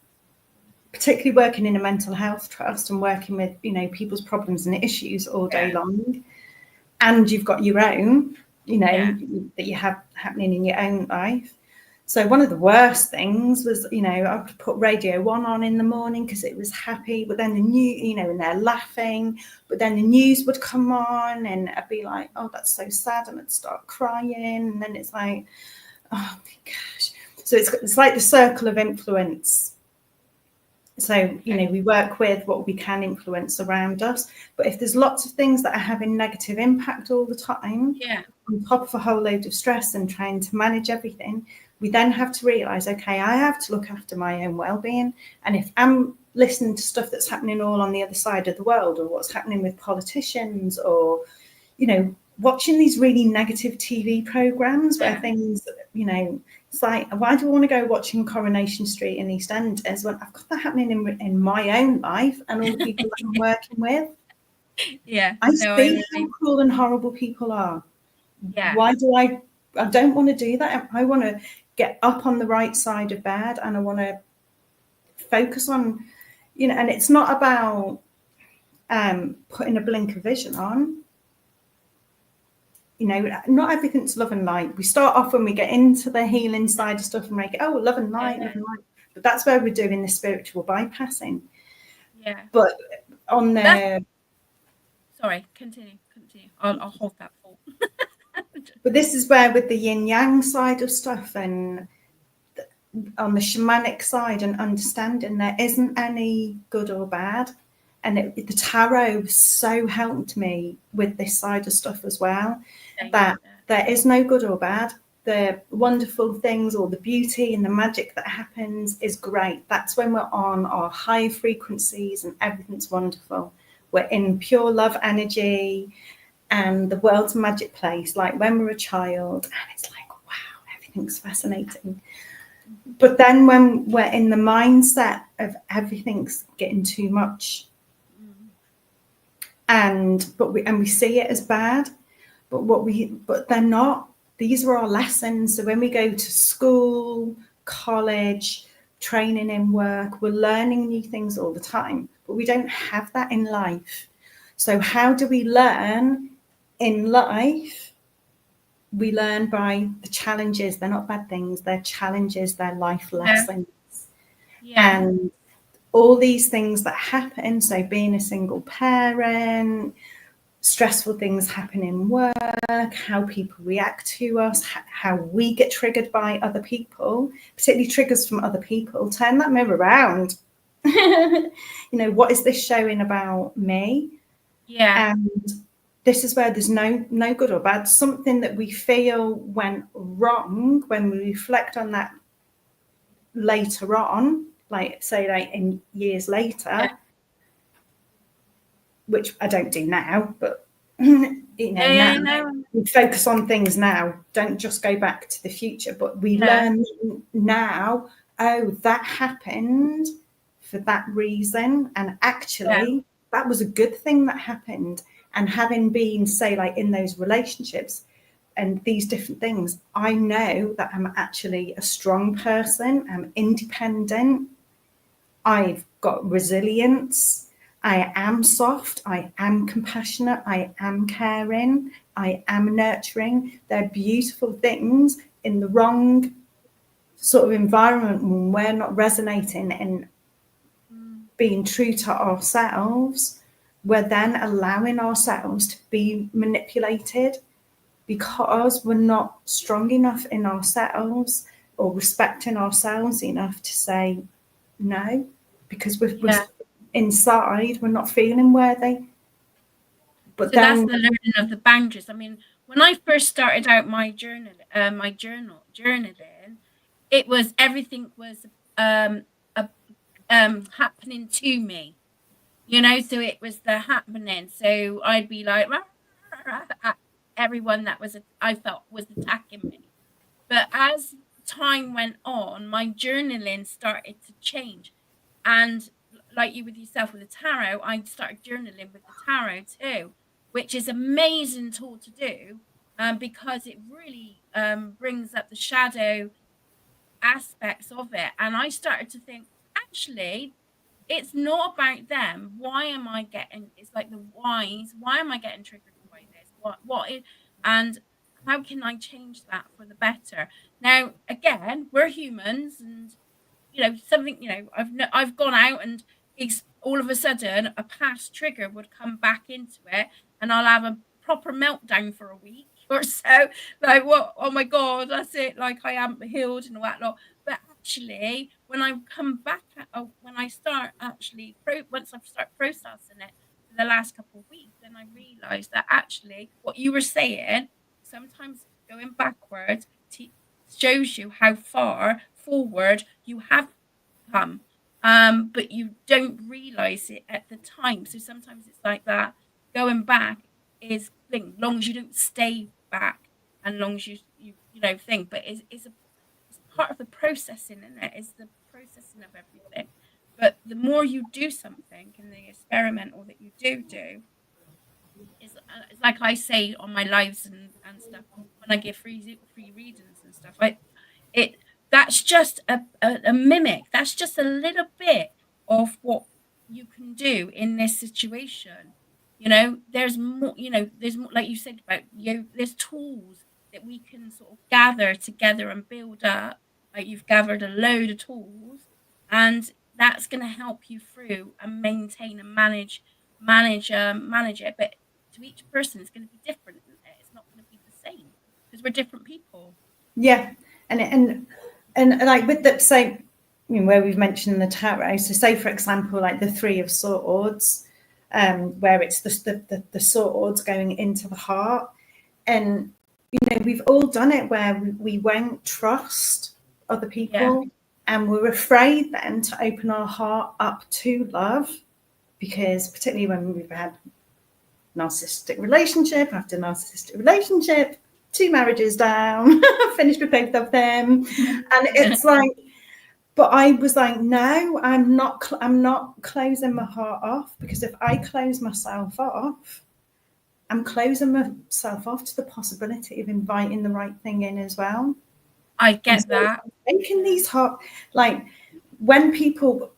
particularly working in a mental health trust and working with, you know, people's problems and issues all day long, and you've got your own, you know, that you have happening in your own life. So one of the worst things was, you know, I would put Radio 1 on in the morning because it was happy, but then the news, you know, and they're laughing, but then the news would come on and I'd be like, oh, that's so sad, and I'd start crying, and then it's like, oh my gosh. So it's like the circle of influence. So, you know, we work with what we can influence around us, but if there's lots of things that are having negative impact all the time, on top of a whole load of stress and trying to manage everything, we then have to realise, okay, I have to look after my own well-being. And if I'm listening to stuff that's happening all on the other side of the world, or what's happening with politicians, or, you know, watching these really negative TV programmes where things, you know, it's like, why do I want to go watching Coronation Street in EastEnders when I've got that happening in my own life and all the people that I'm working with? I see how cruel and horrible people are. Why do I don't want to do that. I want to get up on the right side of bed, and I want to focus on, you know, and it's not about putting a blinker vision on. You know, not everything's love and light. We start off when we get into the healing side of stuff and make it, oh, love and light, love and light. But that's where we're doing the spiritual bypassing. But on the... Sorry, continue. I'll hold that thought. But this is where, with the yin yang side of stuff and on the shamanic side and understanding, there isn't any good or bad. And the tarot so helped me with this side of stuff as well, that there is no good or bad. The wonderful things or the beauty and the magic that happens is great. That's when we're on our high frequencies and everything's wonderful. We're in pure love energy and the world's a magic place, like when we're a child, and it's like, wow, everything's fascinating. But then when we're in the mindset of everything's getting too much, and we see it as bad, but they're not. These are our lessons. So when we go to school, college, training in work, we're learning new things all the time, but we don't have that in life. So how do we learn in life? We learn by the challenges. They're not bad things. They're challenges. They're life lessons. And all these things that happen, so being a single parent, stressful things happen in work, how people react to us, how we get triggered by other people, particularly triggers from other people. Turn that mirror around. You know, what is this showing about me? And this is where there's no good or bad. Something that we feel went wrong, when we reflect on that later on, like say like in years later, which I don't do now, but you know, now we focus on things now. Don't just go back to the future, but we learn now, oh, that happened for that reason, and actually that was a good thing that happened. And having been, say, like in those relationships and these different things, I know that I'm actually a strong person. I'm independent. I've got resilience. I am soft. I am compassionate. I am caring. I am nurturing. They're beautiful things. In the wrong sort of environment, when we're not resonating and being true to ourselves, we're then allowing ourselves to be manipulated because we're not strong enough in ourselves or respecting ourselves enough to say no, because we're inside, we're not feeling worthy. But so that's the learning of the boundaries. I mean, when I first started out my journaling, it was everything was happening to me, you know, so it was the happening. So I'd be like at everyone that I felt was attacking me. But as time went on, my journaling started to change. And like you with yourself with the tarot, I started journaling with the tarot too, which is an amazing tool to do, because it really brings up the shadow aspects of it, and I started to think, actually, it's not about them. Why am I getting, it's like the whys, why am I getting triggered by this? What is, and how can I change that for the better? Now, again, we're humans, and something, I've gone out and all of a sudden a past trigger would come back into it, and I'll have a proper meltdown for a week or so, like, what, oh my god, that's it, like I am healed and all that lot. But actually, when I come back, when I start actually once I start processing it for the last couple of weeks, then I realized that actually what you were saying, sometimes going backwards shows you how far forward you have come, but you don't realize it at the time. So sometimes it's like that. Going back is thing, long as you don't stay back, and long as you think, but it's part of the processing, isn't it? It's the processing of everything. But the more you do something in the experimental that you do, it's like I say on my lives and stuff, when I give free readings and stuff, that's just a mimic. That's just a little bit of what you can do in this situation. There's more, there's more, like you said about, there's tools that we can sort of gather together and build up. Like, you've gathered a load of tools, and that's going to help you through and maintain and manage it. But to each person, it's going to be different, isn't it? It's not going to be the same, because we're different people. Yeah, and like with the same, where we've mentioned the tarot. So, say for example, like the Three of Swords, where it's the swords going into the heart, and we've all done it where we won't trust other people, and we're afraid then to open our heart up to love, because particularly when we've had narcissistic relationship after narcissistic relationship, 2 marriages down, finished with both of them, and it's like, but I was like, no, I'm not closing my heart off, because if I close myself off, I'm closing myself off to the possibility of inviting the right thing in as well. I get that. Making these heart, like when people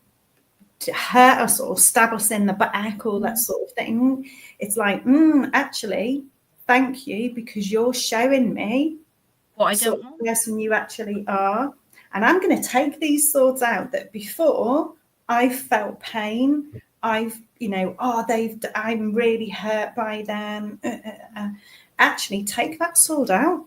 hurt us or stab us in the back or that sort of thing, it's like, actually, thank you, because you're showing me what I don't want, the person you actually are. And I'm going to take these swords out that before I felt pain, I'm really hurt by them. Actually, take that sword out.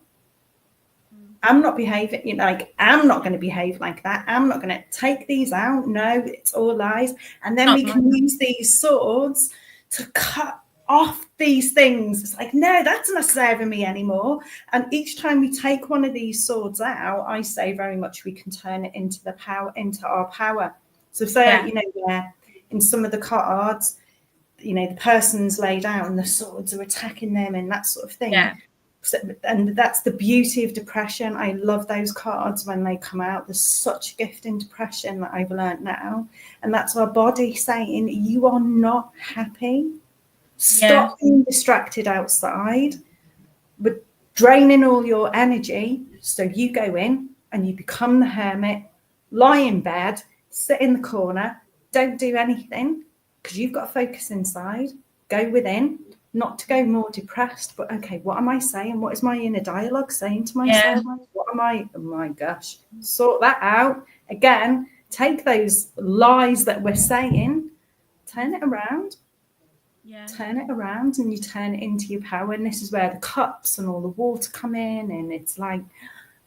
I'm not behaving, I'm not going to behave like that. I'm not going to take these out. No, it's all lies. And then we can use these swords to cut off these things. It's like, no, that's not serving me anymore. And each time we take one of these swords out, I say very much we can turn it into our power. So say, where in some of the cards, the person's laid out and the swords are attacking them and that sort of thing. Yeah. So, and that's the beauty of depression. I love those cards when they come out. There's such a gift in depression that I've learned now. And that's our body saying, you are not happy. Stop being distracted outside, with draining all your energy. So you go in and you become the hermit, lie in bed, sit in the corner, don't do anything, because you've got to focus inside, go within, not to go more depressed, but okay, what am I saying? What is my inner dialogue saying to myself? What am I? Oh my gosh, sort that out. Again, take those lies that we're saying, turn it around. Turn it around, and you turn it into your power. And this is where the cups and all the water come in, and it's like,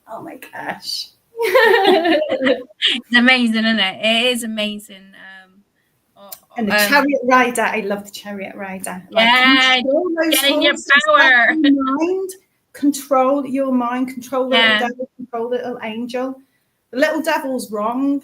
oh my gosh. It's amazing, isn't it? It is amazing. And the chariot rider, I love the chariot rider. Getting your power. Control your mind, control the little devil, control the little angel. The little devil's wrong.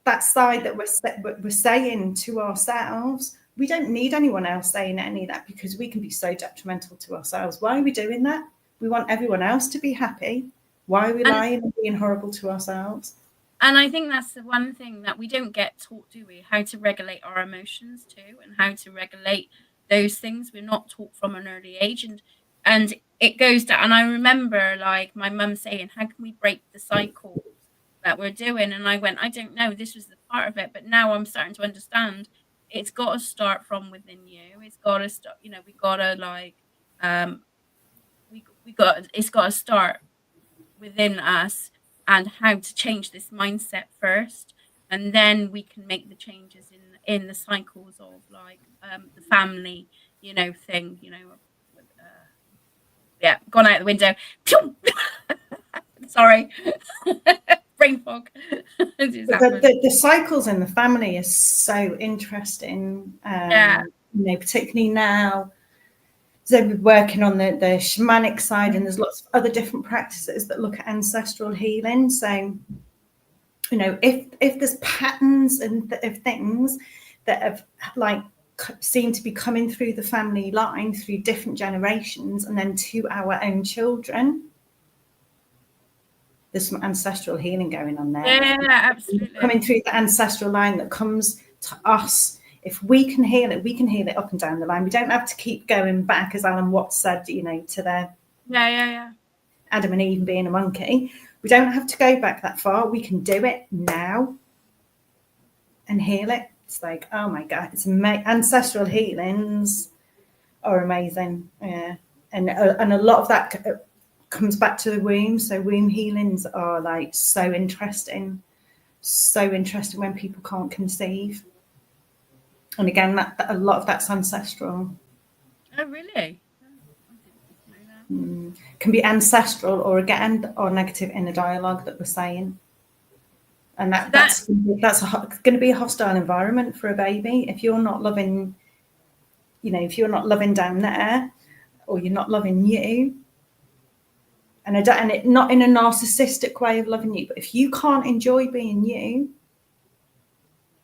That side that we're saying to ourselves, we don't need anyone else saying any of that, because we can be so detrimental to ourselves. Why are we doing that? We want everyone else to be happy. Why are we lying and being horrible to ourselves? And I think that's the one thing that we don't get taught, do we? How to regulate our emotions too, and how to regulate those things. We're not taught from an early age, and it goes down. And I remember like my mum saying, how can we break the cycle that we're doing? And I went, I don't know, this was the part of it, but now I'm starting to understand it's got to start from within you. It's got to start, you know, we got to like it's got to start within us, and how to change this mindset first, and then we can make the changes in the cycles of like the family, you know, thing, you know, yeah, gone out the window. Sorry. Brain fog. The cycles in the family is so interesting. Yeah. You know, particularly now. So we're working on the shamanic side, and there's lots of other different practices that look at ancestral healing. So, you know, if there's patterns and of things that have like seem to be coming through the family line through different generations, and then to our own children, there's some ancestral healing going on there. Yeah, absolutely. Coming through the ancestral line that comes to us. If we can heal it, we can heal it up and down the line. We don't have to keep going back, as Alan Watts said, you know, to the Adam and Eve being a monkey. We don't have to go back that far. We can do it now and heal it. It's like, oh my God, it's ancestral healings are amazing. Yeah, and a lot of that comes back to the womb. So womb healings are like so interesting when people can't conceive. And again, that a lot of that's ancestral. Oh, really? I didn't know that. Can be ancestral, or again, or negative inner dialogue that we're saying. And that's going to be a hostile environment for a baby. If you're not loving, you know, if you're not loving down there, or you're not loving you, and it not in a narcissistic way of loving you, but if you can't enjoy being you,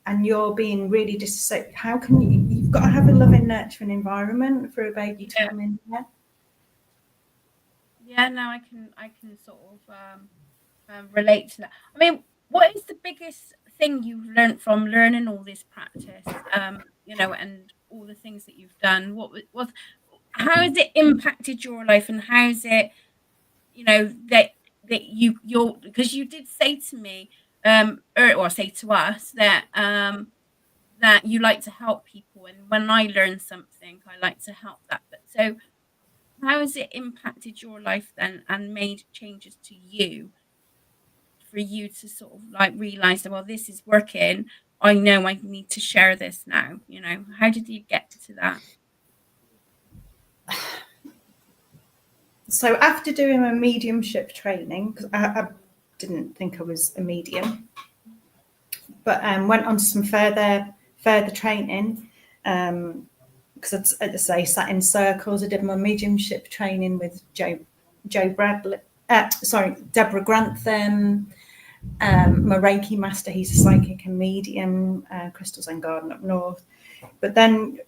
and you're being really disassociated, how can you've got to have a loving, nurturing environment for a baby to come in there. Yeah, no, I can sort of relate to that. I mean, what is the biggest thing you've learned from learning all this practice, you know, and all the things that you've done? How has it impacted your life, and how's it, you know, that you're, because you did say to me, or say to us that that you like to help people, and when I learn something, I like to help that. But so, how has it impacted your life then, and made changes to you, for you to sort of like realize that, well, this is working, I know I need to share this now, you know? How did you get to that? So after doing a mediumship training, because I didn't think I was a medium, but went on to some further training, because I sat in circles. I did my mediumship training with Deborah Grantham, my Reiki master. He's a psychic and medium, Crystal Zen Garden up north. But then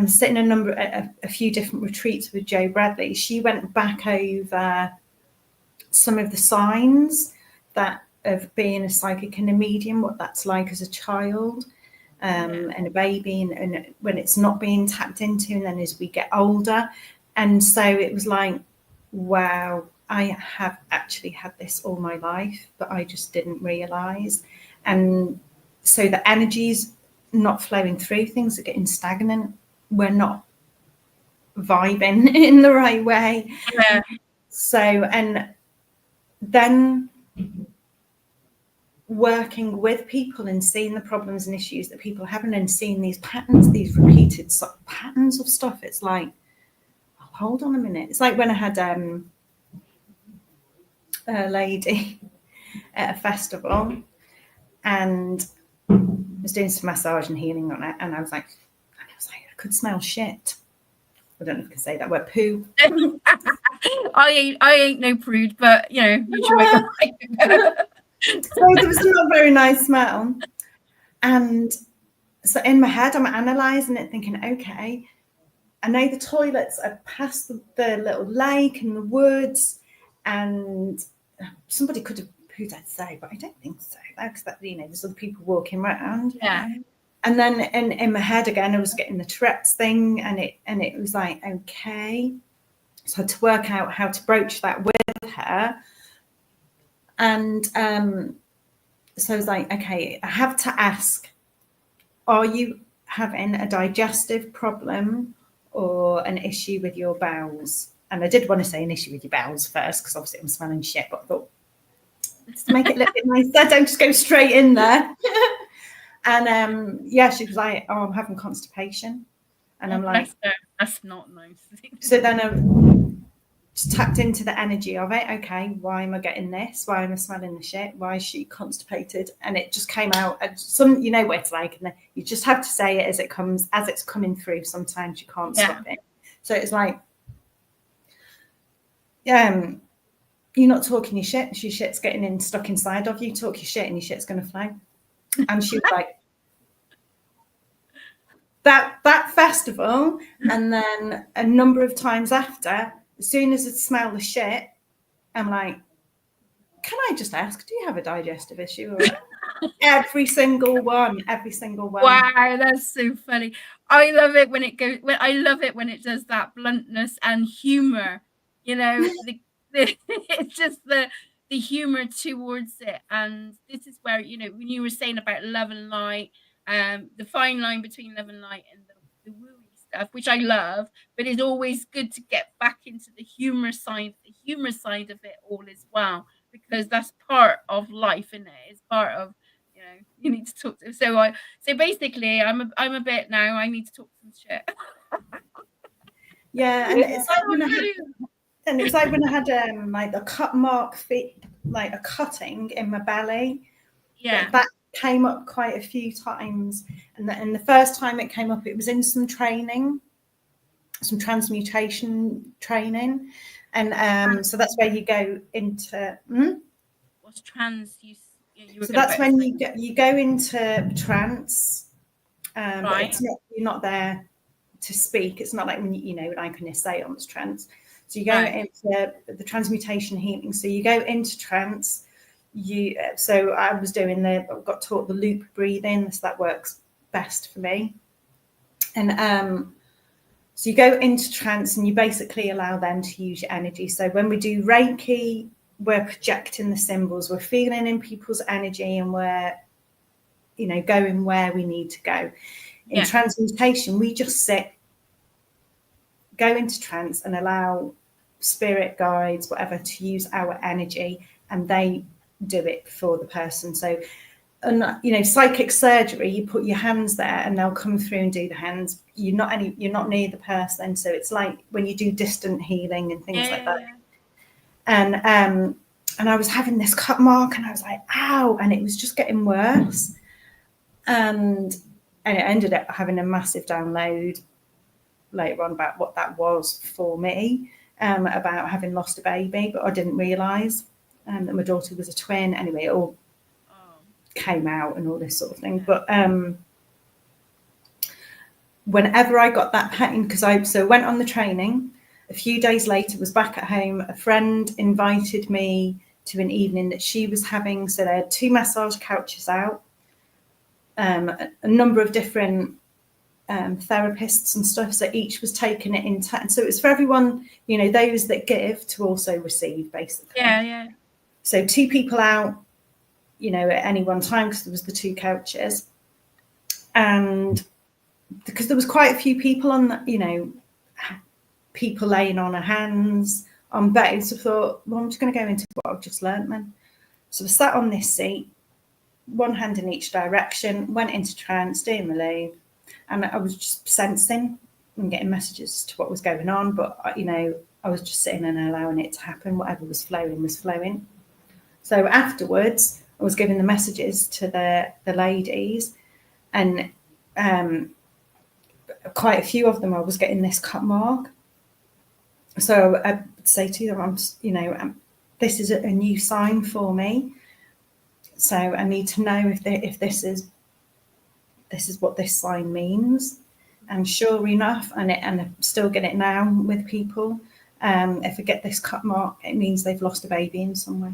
sitting a few different retreats with Jo Bradley, she went back over some of the signs that of being a psychic and a medium, what that's like as a child, and a baby, and when it's not being tapped into, and then as we get older. And so it was like, wow, I have actually had this all my life, but I just didn't realize. And so the energy's not flowing through, things are getting stagnant, we're not vibing in the right way. Yeah. So, and then working with people and seeing the problems and issues that people are having, and seeing these patterns, these repeated patterns of stuff, it's like, oh, hold on a minute. It's like when I had a lady at a festival, and I was doing some massage and healing on it, and I was like, I could smell shit. I don't know if I can say that word, poo. I ain't no prude, but you know, you should wake up. So there was not a very nice smell. And so in my head, I'm analysing it, thinking, okay, I know the toilets are past the little lake and the woods, and somebody could have pooed, I'd say, but I don't think so. Because you know, there's other people walking around. Yeah. And then in my head again, I was getting the Tourette's thing, and it was like, okay, So I had to work out how to broach that with her. And so I was like, okay, I have to ask, are you having a digestive problem or an issue with your bowels? And I did want to say an issue with your bowels first, because obviously I'm smelling shit, but I thought, just to make it a little bit nicer, don't just go straight in there. And yeah, she was like, oh, I'm having constipation. And I'm like, that's not nice. So then I just tapped into the energy of it. Okay, why am I getting this? Why am I smelling the shit? Why is she constipated? And it just came out. Some, you know what it's like, and you just have to say it as it comes, as it's coming through. Sometimes you can't stop it. So it's like, you're not talking your shit. Your shit's getting stuck inside of you. Talk your shit, and your shit's going to flow. And she was like, that festival, and then a number of times after, as soon as I smell the shit, I'm like, can I just ask, do you have a digestive issue? Every single one. Wow, that's so funny. I love it when it goes. I love it when it does that bluntness and humor. You know, it's just the humor towards it, and this is where, you know, when you were saying about love and light, the fine line between love and light and the wooey stuff, which I love, but it's always good to get back into the humor side of it all as well, because that's part of life, isn't it? It's part of, you know, you need to talk to. So basically, I'm a bit now. I need to talk some shit. Yeah, and it's like when I had like a cut mark fit, like a cutting in my belly. Yeah, that came up quite a few times, and the first time it came up, it was in some training, some transmutation training, and so that's where you go into. What's trans? So that's when you go into trance, right. but it's not, you're not there to speak. It's not like when you know, like when you say on this trance. So you go into the transmutation healing. So you go into trance. So I was doing got taught the loop breathing, so that works best for me. And so you go into trance and you basically allow them to use your energy. So when we do Reiki, we're projecting the symbols, we're feeling in people's energy, and we're, you know, going where we need to go. In transmutation, we just sit, go into trance, and allow spirit guides, whatever, to use our energy, and they do it for the person. So, and you know, psychic surgery, you put your hands there and they'll come through and do the hands. You're not near the person. So it's like when you do distant healing and things like that. And I was having this cut mark, and I was like, ow, and it was just getting worse. And it ended up having a massive download later on about what that was for me, about having lost a baby, but I didn't realise that my daughter was a twin. Anyway, it all came out and all this sort of thing. But whenever I got that pain, because I went on the training, a few days later was back at home. A friend invited me to an evening that she was having. So they had 2 massage couches out, a number of different therapists and stuff. So each was taking it in turn. So it was for everyone, you know, those that give to also receive, basically. Yeah. So 2 people out, you know, at any one time, because there was the 2 couches. And because there was quite a few people on that, you know, people laying on their hands on both, I thought, well, I'm just going to go into what I've just learned then. So I sat on this seat, one hand in each direction, went into trance, doing the loop, and I was just sensing and getting messages as to what was going on. But, you know, I was just sitting and allowing it to happen. Whatever was flowing was flowing. So afterwards, I was giving the messages to the ladies, and quite a few of them, I was getting this cut mark. So I would say to them, this is a new sign for me. So I need to know if this is what this sign means. And sure enough, and I still get it now with people. If I get this cut mark, it means they've lost a baby in some way.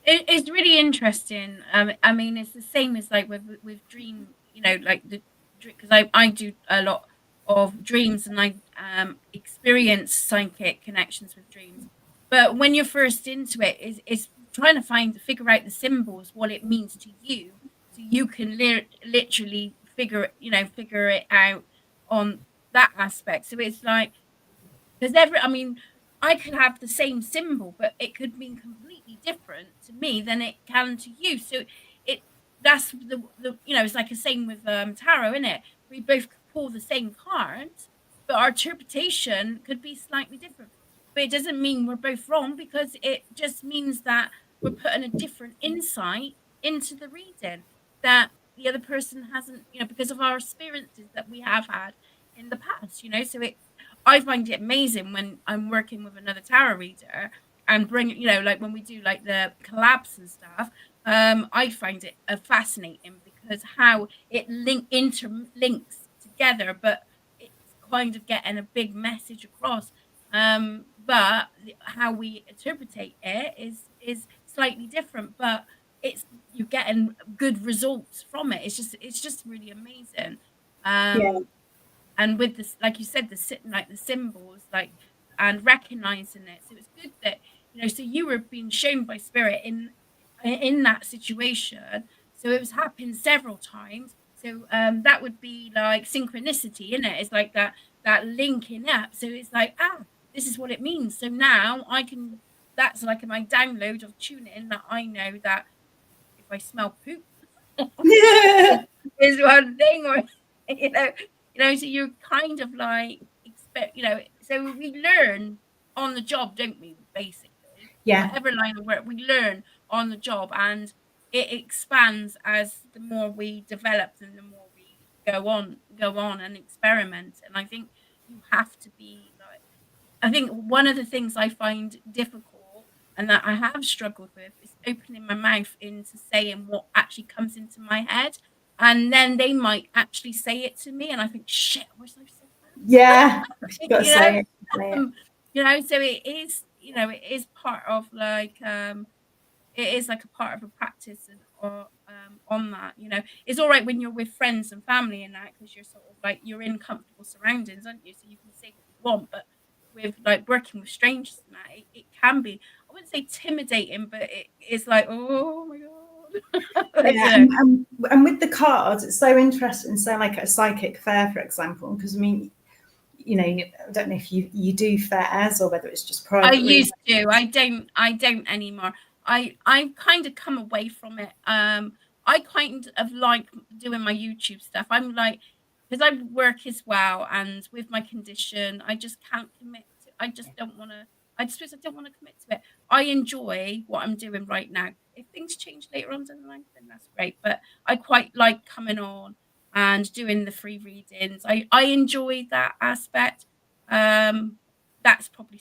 It's really interesting. I mean, it's the same as like with dream, you know, like because I do a lot of dreams, and I experience psychic connections with dreams. But when you're first into it, is trying to figure out the symbols, what it means to you, so you can literally figure it out on that aspect. So it's like, because I could have the same symbol, but it could mean completely different to me than it can to you. So it that's the it's like the same with tarot, isn't it? We both pull the same cards, but our interpretation could be slightly different. But it doesn't mean we're both wrong, because it just means that we're putting a different insight into the reading that the other person hasn't, because of our experiences that we have had in the past. So I find it amazing when I'm working with another tarot reader and like when we do like the collabs and stuff. I find it fascinating, because how it interlinks together, but it's kind of getting a big message across. But how we interpretate it is slightly different, but you're getting good results from it. It's just really amazing. And with this, like you said, the symbols, and recognizing it. So it's good that, so you were being shown by spirit in that situation. So it was happening several times. So that would be like synchronicity, isn't it? It's like that linking up. So it's like, this is what it means. So now that's like my download of tuning, that I know that if I smell poop is one thing, or so you're kind of like so we learn on the job, don't we, basically? Whatever line of work, we learn on the job, and it expands as the more we develop and the more we go on and experiment. And I think you have to be like, I think one of the things I find difficult and that I have struggled with is opening my mouth into saying what actually comes into my head. And then they might actually say it to me, and I think, shit, I wish I've said that. Yeah, got to say it. So it is part of like it is like a part of a practice, or on that. It's all right when you're with friends and family and that, because you're sort of like, you're in comfortable surroundings, aren't you? So you can say what you want. But with like working with strangers and that, it can be, I wouldn't say intimidating, but it is like, oh my god. And with the cards, it's so interesting. So like a psychic fair, for example, because I don't know if you do fairs or whether it's just private. I used to. I don't anymore. I kind of come away from it. I kind of like doing my YouTube stuff. I'm like, because I work as well, and with my condition, I just can't commit to. I just don't want to. I suppose I don't want to commit to it. I enjoy what I'm doing right now. If things change later on down the line, then that's great. But I quite like coming on and doing the free readings. I enjoy that aspect. That's probably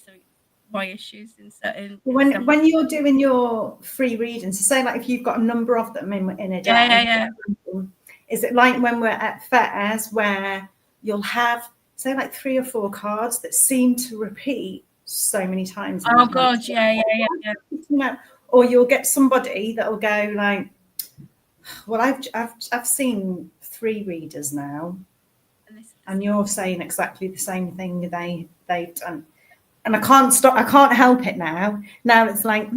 my issues in certain. When you're doing your free readings, so say like if you've got a number of them in a day, yeah. Is it like when we're at fairs where you'll have say like 3 or 4 cards that seem to repeat so many times? Oh god, yeah. Or you'll get somebody that'll go like, well, I've seen 3 readers now, and you're saying exactly the same thing they've done. And I can't help it now. Now it's like,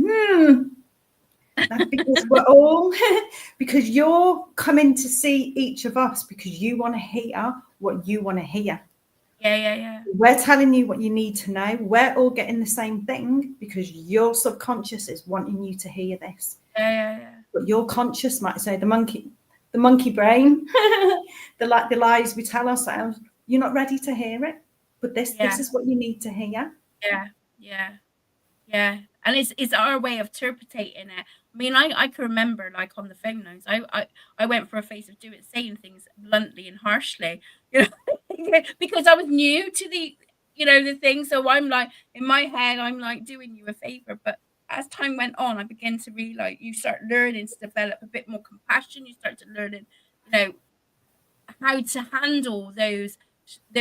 that's because we're all, because you're coming to see each of us because you want to hear what you want to hear. Yeah. We're telling you what you need to know. We're all getting the same thing because your subconscious is wanting you to hear this. Yeah. But your conscious might say, the monkey brain, the lies we tell ourselves, you're not ready to hear it. But this is what you need to hear. Yeah. And it's our way of interpreting it. I mean, I can remember, like, on the phone lines, I went for a phase of saying things bluntly and harshly, because I was new to the thing. So I'm like, in my head, I'm like doing you a favor. But as time went on, I began to realize, you start learning to develop a bit more compassion. You start to learning, how to handle those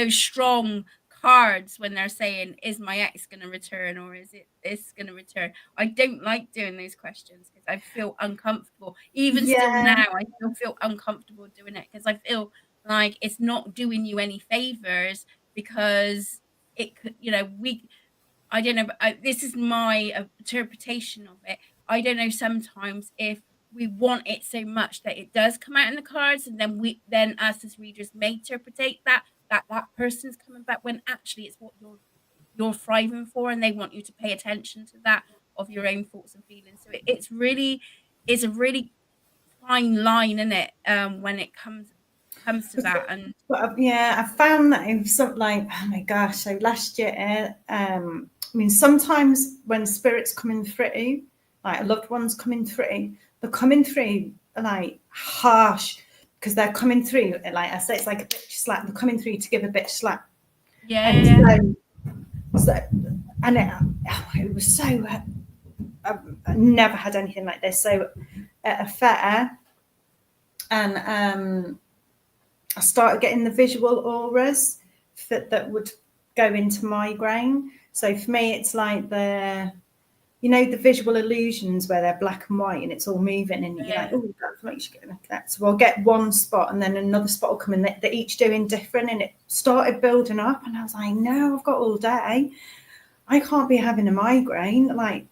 strong cards when they're saying, is my ex going to return, or is it this going to return? I don't like doing those questions because I feel uncomfortable. Even still now, I still feel uncomfortable doing it because I feel like it's not doing you any favors, because it could, you know, I don't know, but this is my interpretation of it. I don't know, sometimes if we want it so much that it does come out in the cards, and then us as readers may interpret that person's coming back, when actually it's what you're thriving for, and they want you to pay attention to that, of your own thoughts and feelings. So it's a really fine line, isn't it, when it comes to that. And but yeah, I found that it was something like, oh my gosh, so last year, I mean, sometimes when spirits coming through, like a loved one's coming through, they're coming through like harsh, because they're coming through, like I say, it's like a bitch slap. They're coming through to give a bitch slap. yeah, And and it was so, I never had anything like this. So at a fair, and I started getting the visual auras that would go into migraine. So for me, it's like the visual illusions where they're black and white and it's all moving, and you're like, oh, that's what you should get like that. So I'll get one spot and then another spot will come in. They're each doing different, and it started building up, and I was like, no, I've got all day. I can't be having a migraine. Like,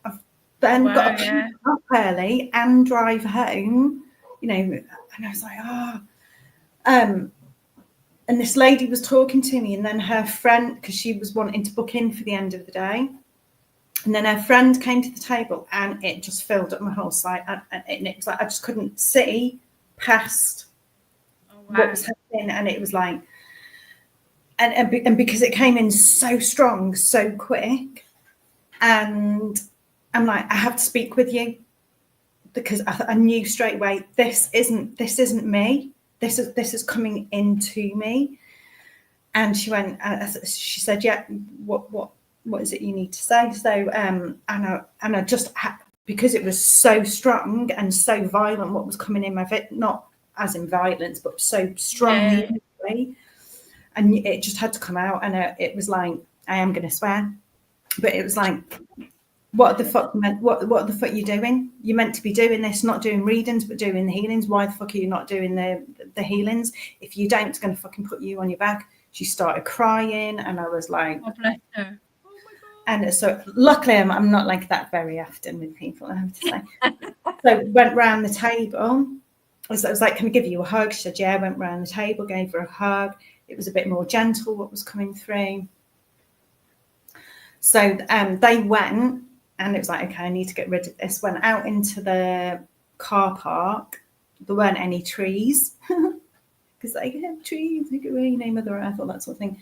I've then got to pick up early and drive home, and I was like, and this lady was talking to me, and then her friend, because she was wanting to book in for the end of the day, and then her friend came to the table, and it just filled up my whole sight, and it was like I just couldn't see past what was happening, and it was like, and because it came in so strong, so quick, and I'm like, I have to speak with you, because I knew straight away, this isn't me. This is coming into me. And she went, she said, yeah, what is it you need to say? So, and I just because it was so strong and so violent, what was coming in my not as in violence, but so strongly, and it just had to come out. And it was like, I am going to swear, but it was like, what the fuck are you doing? You're meant to be doing this, not doing readings, but doing the healings. Why the fuck are you not doing the healings? If you don't, it's going to fucking put you on your back. She started crying, and I was like, oh, bless her. Oh my God. And so luckily I'm not like that very often with people, I have to say. So went round the table. I was like, can I give you a hug? She said, yeah. Went round the table, gave her a hug. It was a bit more gentle what was coming through. So they went, and it was like, okay, I need to get rid of this. Went out into the car park. There weren't any trees, because they have trees, they go away, name of the earth, all that sort of thing.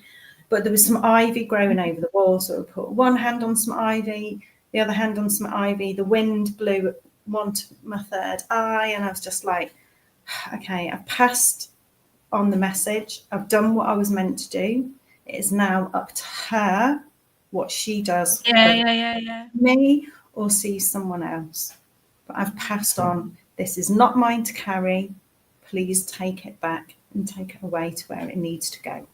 But there was some ivy growing over the wall. So I put one hand on some ivy, the other hand on some ivy. The wind blew one to my third eye, and I was just like, okay, I've passed on the message. I've done what I was meant to do. It is now up to her what she does. Yeah. Me or see someone else. But I've passed on. This is not mine to carry. Please take it back and take it away to where it needs to go.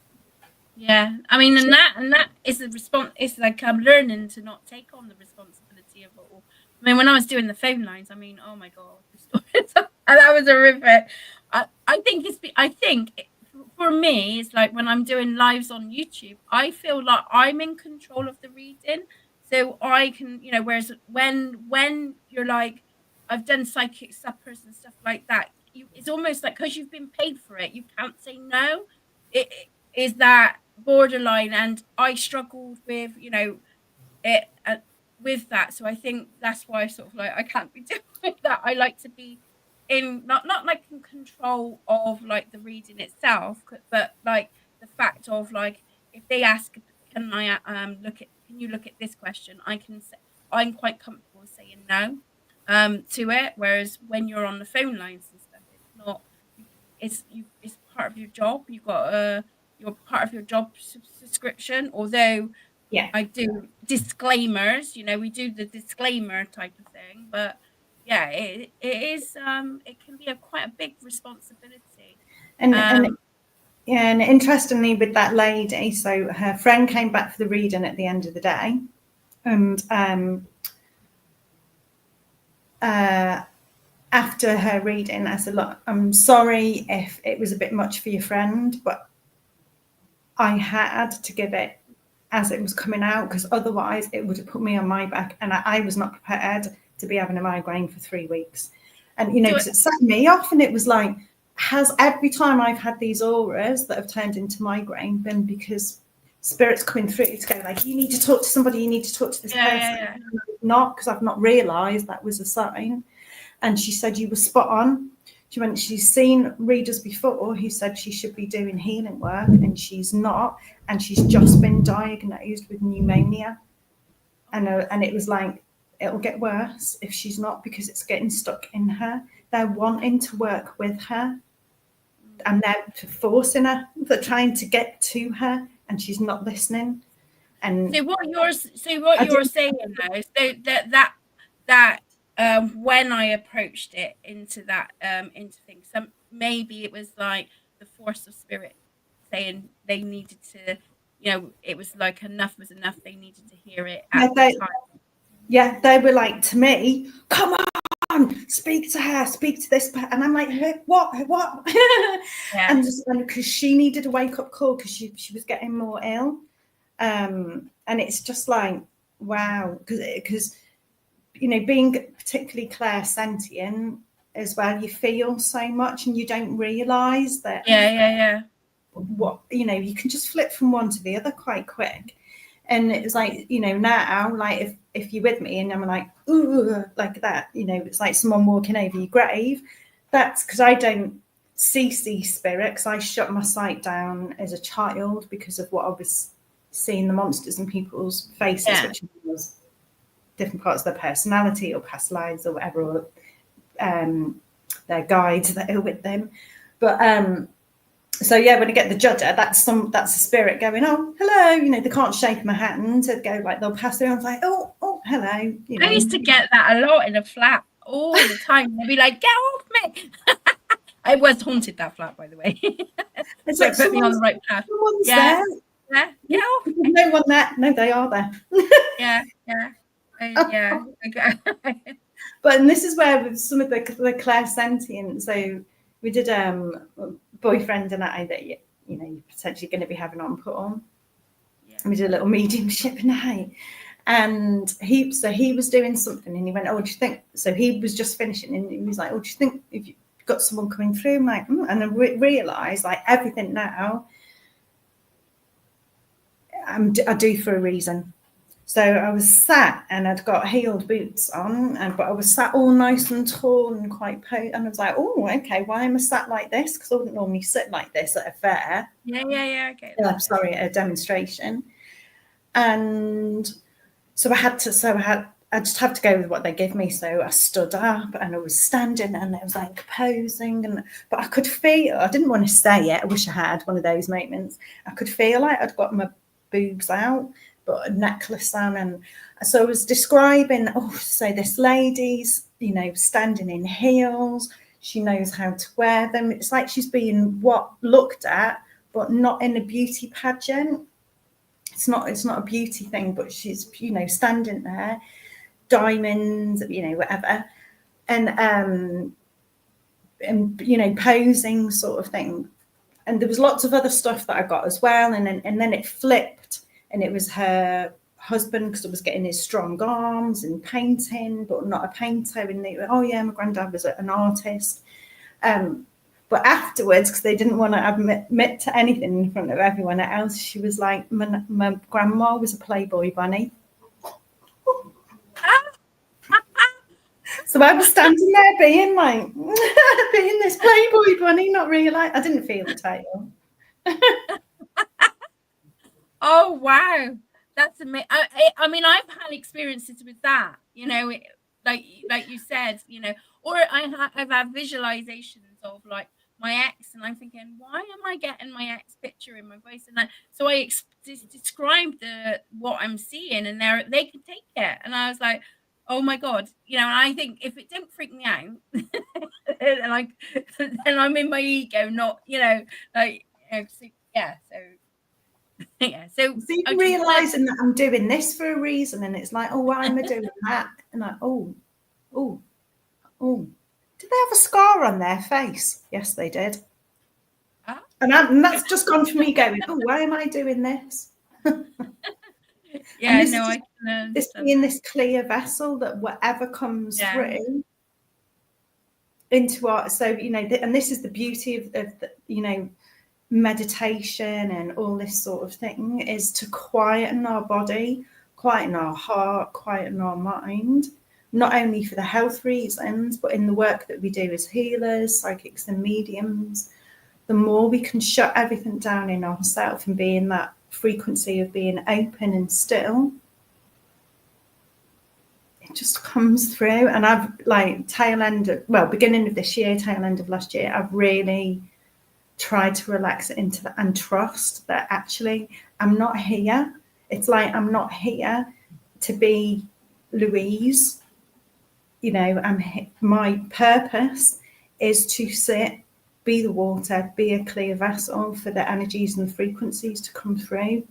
Yeah, I mean, and that is the response. It's like I'm learning to not take on the responsibility of it all. I mean, when I was doing the phone lines, I mean, oh my God, that was horrific. I think for me, it's like when I'm doing lives on YouTube, I feel like I'm in control of the reading, so I can, whereas when you're like, I've done psychic suppers and stuff like that, it's almost like, because you've been paid for it, you can't say no. It is that borderline, and I struggled with it with that. So I think that's why I sort of like, I can't be doing that. I like to be in not like in control of like the reading itself, but like the fact of like, if they ask, can you look at this question, I can say, I'm quite comfortable saying no to it. Whereas when you're on the phone lines and stuff, it's not, it's part of your job. You're part of your job subscription, although I do disclaimers, we do the disclaimer type of thing, but yeah, it is it can be quite a big responsibility. And interestingly with that lady, so her friend came back for the reading at the end of the day, and after her reading, I said, look, I'm sorry if it was a bit much for your friend, but I had to give it as it was coming out, because otherwise it would have put me on my back, and I was not prepared to be having a migraine for 3 weeks. And, you know, because it set me off, and it was like, has every time I've had these auras that have turned into migraine been because spirit's coming through to go like, you need to talk to somebody, you need to talk to this person. Yeah. Not because I've not realised that was a sign. And she said, you were spot on. She went, she's seen readers before who said she should be doing healing work, and she's not. And she's just been diagnosed with pneumonia. And it was like, it'll get worse if she's not, because it's getting stuck in her. They're wanting to work with her, and they're forcing her. They're trying to get to her, and she's not listening. And so what you're saying now is that when I approached it into that into things, maybe it was like the force of spirit saying they needed to, you know, it was like enough was enough. They needed to hear it at the time. Yeah, they were like to me, come on, speak to her, speak to this. And I'm like, what? Yeah. And just because she needed a wake up call, because she was getting more ill. And it's just like, wow, because you know, being particularly clairsentient as well, you feel so much, and you don't realise that. Yeah. What, you know, you can just flip from one to the other quite quick. And it's like, you know, now, like if you're with me and I'm like, ooh, like that, you know, it's like someone walking over your grave. That's because I don't see spirit, because I shut my sight down as a child because of what I was seeing, the monsters in people's faces, which was different parts of their personality or past lives or whatever, or their guides that are with them. But so yeah, when I get the judger, that's a spirit going, oh, hello, you know, they can't shake my hand to go, like they'll pass through and like, oh, hello. You know. I used to get that a lot in a flat all the time. They'd be like, get off me. I was haunted, that flat, by the way. It's so like, it put me on the right path. Yeah. There. Yeah, get off me. No one there. No, they are there. Yeah. Yeah. But and this is where with some of the clairsentient, so we did boyfriend and I that you know you're potentially going to be having on put on. Yeah. And we did a little mediumship night, and he was doing something, and he went, oh, do you think? So he was just finishing, and he was like, oh, do you think if you've got someone coming through? I'm like, and I realised like everything now I do for a reason. So I was sat, and I'd got heeled boots on, but I was sat all nice and tall and quite and I was like, oh, okay, why am I sat like this? Because I wouldn't normally sit like this at a fair. Yeah. Okay. Sorry, at a demonstration. And so I just had to go with what they give me. So I stood up, and I was standing, and I was like posing, but I could feel, I didn't want to say it. I wish I had one of those moments. I could feel like I'd got my boobs out, but a necklace on, and so I was describing, so this lady's, you know, standing in heels, she knows how to wear them. It's like she's being looked at, but not in a beauty pageant. It's not a beauty thing, but she's, you know, standing there, diamonds, you know, whatever, and you know, posing sort of thing. And there was lots of other stuff that I got as well, and then it flipped. And it was her husband, because I was getting his strong arms and painting, but not a painter. And they were, oh yeah, my granddad was an artist. But afterwards, because they didn't want to admit to anything in front of everyone else, she was like, my grandma was a Playboy bunny. So I was standing there being like, being this Playboy bunny, not realising. I didn't feel the tail. Oh wow, that's amazing. I mean, I've had experiences with that, you know, like you said, you know, or I've had visualizations of like my ex, and I'm thinking, why am I getting my ex picture in my voice? And so I described what I'm seeing, and they could take it, and I was like, oh my god, you know. And I think if it didn't freak me out, then I'm in my ego, not, you know, like, you know, so, yeah, so. Yeah, so realizing that I'm doing this for a reason, and it's like, oh, why am I doing that? And like, oh, Did they have a scar on their face? Yes, they did. Ah. And that's just gone from me going, oh, why am I doing this? Yeah, this no, is I can this being this clear vessel that whatever comes through into our, so, you know, and this is the beauty of the, you know, meditation and all this sort of thing, is to quieten our body, quieten our heart, quieten our mind, not only for the health reasons, but in the work that we do as healers, psychics and mediums. The more we can shut everything down in ourselves and be in that frequency of being open and still, it just comes through. And I've like beginning of this year, tail end of last year, I've really tried to relax it into that and trust that actually I'm not here. It's like I'm not here to be Louise. You know, my purpose is to sit, be the water, be a clear vessel for the energies and the frequencies to come through,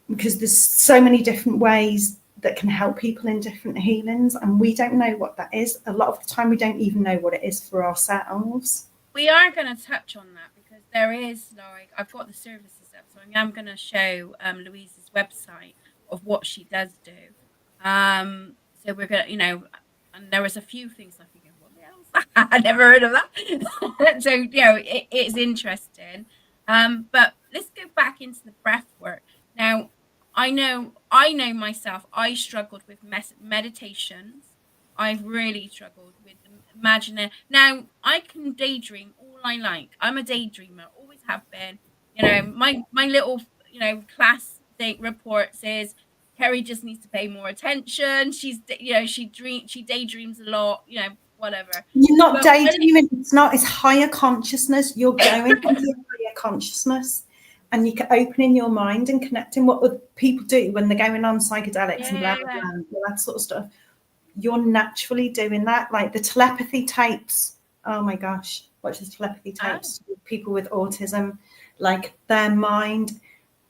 because there's so many different ways that can help people in different healings, and we don't know what that is. A lot of the time we don't even know what it is for ourselves. We are going to touch on that, because there is, like, I've got the services up, so I'm going to show Louise's website of what she does do. So we're going to, you know, and there was a few things I think, what else? I never heard of that. So, you know, it is interesting. But let's go back into the breath work. Now, I know myself, I struggled with meditations. I've really struggled with imagining. Now, I can daydream all I like. I'm a daydreamer, always have been. You know, my little, you know, class report says Kerry just needs to pay more attention. She's, you know, she daydreams a lot, you know, whatever. You're not daydreaming. It's higher consciousness. You're going into higher consciousness, and you can opening your mind and connecting what other people do when they're going on psychedelics and blah, blah, blah, all that sort of stuff. You're naturally doing that. Like the telepathy tapes. Oh my gosh, watch the telepathy tapes with people with autism. Like their mind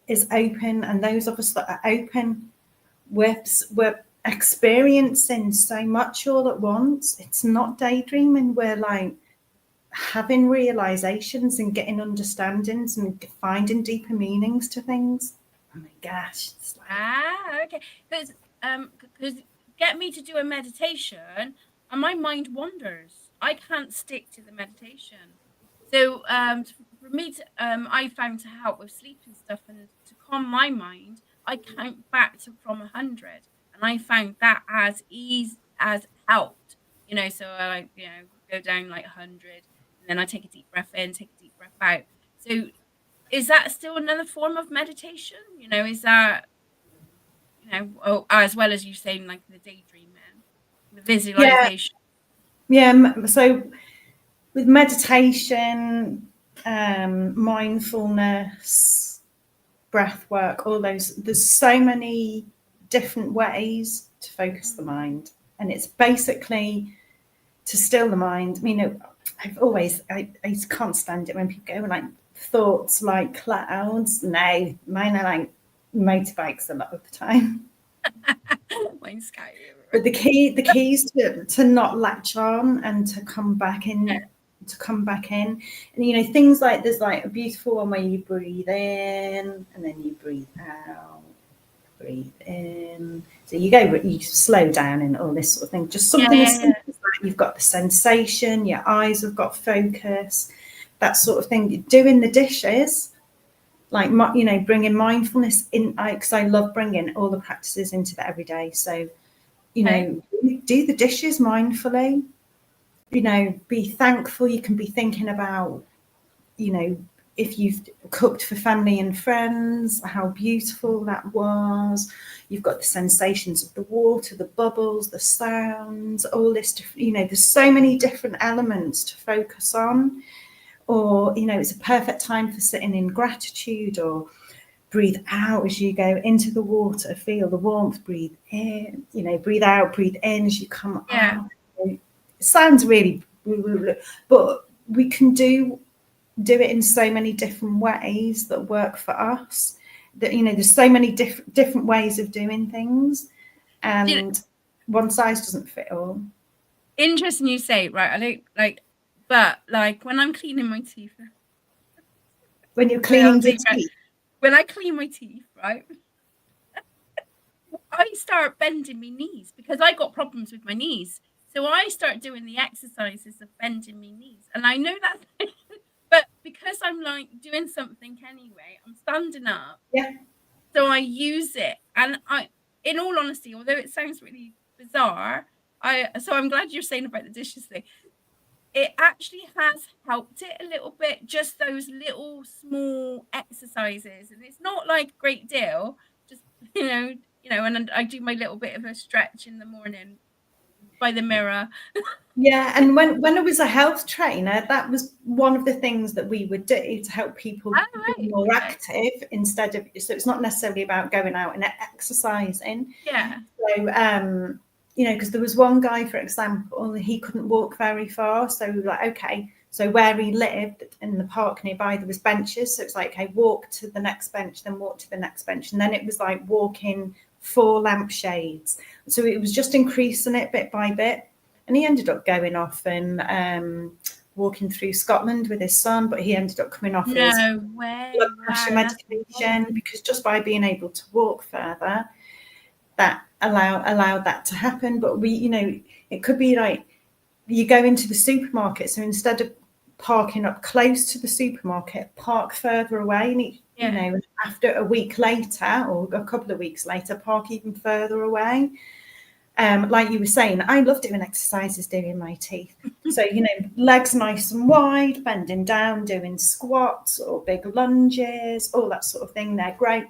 is open, and those of us that are open, we're experiencing so much all at once. It's not daydreaming. We're like having realizations and getting understandings and finding deeper meanings to things. Oh my gosh. It's like... okay. Because get me to do a meditation and my mind wanders. I can't stick to the meditation. So for me to, I found to help with sleep and stuff, and to calm my mind, I count back from 100, and I found that as helped. You know, so I, you know, go down like 100, and then I take a deep breath in, take a deep breath out. So is that still another form of meditation? You know, is that, you know, as well as you saying like the daydreaming, the visualization? Yeah. So with meditation, mindfulness, breath work, all those, there's so many different ways to focus the mind, and it's basically to still the mind. I mean, I can't stand it when people go like thoughts like clouds. No, mine are like motorbikes a lot of the time. Mine's scary. But the key is to not latch on and to come back in. To come back in, and you know, things like there's like a beautiful one where you breathe in and then you breathe out, breathe in, so you slow down and all this sort of thing. Just something as simple as that. You've got the sensation, your eyes have got focus, that sort of thing. Doing the dishes, like, you know, bringing mindfulness in, because I love bringing all the practices into that every day. So, you know, do the dishes mindfully. You know, be thankful. You can be thinking about, you know, if you've cooked for family and friends, how beautiful that was. You've got the sensations of the water, the bubbles, the sounds, all this, you know, there's so many different elements to focus on. Or, you know, it's a perfect time for sitting in gratitude, or breathe out as you go into the water, feel the warmth, breathe in, you know, breathe out, breathe in as you come out. It sounds really, but we can do it in so many different ways that work for us. That, you know, there's so many different ways of doing things, and one size doesn't fit all. interesting you say, right? I don't like, but like when I'm cleaning my teeth. When you're cleaning your teeth? When I clean my teeth, right? I start bending my knees because I got problems with my knees. So I start doing the exercises of bending my knees. And I know that, but because I'm like doing something anyway, I'm standing up. Yeah. So I use it. And in all honesty, although it sounds really bizarre, so I'm glad you're saying about the dishes thing. It actually has helped it a little bit, just those little small exercises. And it's not like a great deal, just, and I do my little bit of a stretch in the morning by the mirror. Yeah, and when I was a health trainer, that was one of the things that we would do to help people be more active instead of, so it's not necessarily about going out and exercising. Yeah. So, because there was one guy, for example, he couldn't walk very far. So we were like, okay, so where he lived in the park nearby, there was benches. So it's like, okay, walk to the next bench, then walk to the next bench. And then it was like walking 4 lampshades. So it was just increasing it bit by bit. And he ended up going off and walking through Scotland with his son, but he ended up coming off his blood pressure medication because just by being able to walk further, that allowed that to happen. But it could be like you go into the supermarket, so instead of parking up close to the supermarket, park further away, and after a week later or a couple of weeks later, park even further away. Like you were saying, I love doing exercises doing my teeth. So, legs nice and wide, bending down, doing squats or big lunges, all that sort of thing. They're great.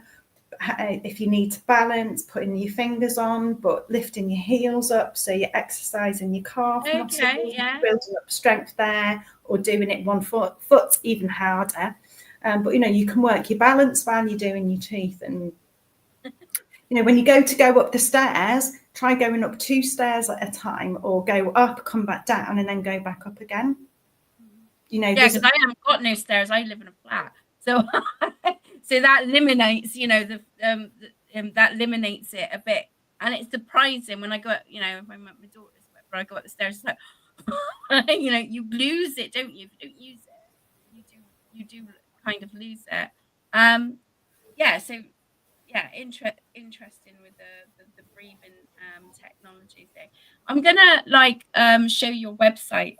If you need to balance, putting your fingers on, but lifting your heels up. So you're exercising your calf muscles, building up strength there, or doing it one foot even harder. But, you can work your balance while you're doing your teeth. And, when you go up the stairs, try going up 2 stairs at a time, or go up, come back down, and then go back up again. Because I haven't got no stairs. I live in a flat, so so that eliminates, that eliminates it a bit. And it's surprising when I go, if I'm at my daughter's, whenever I go up the stairs, it's like, you lose it, don't you? If you don't use it, you do kind of lose it. So. Yeah, interesting with the breathing technology thing. I'm gonna show your website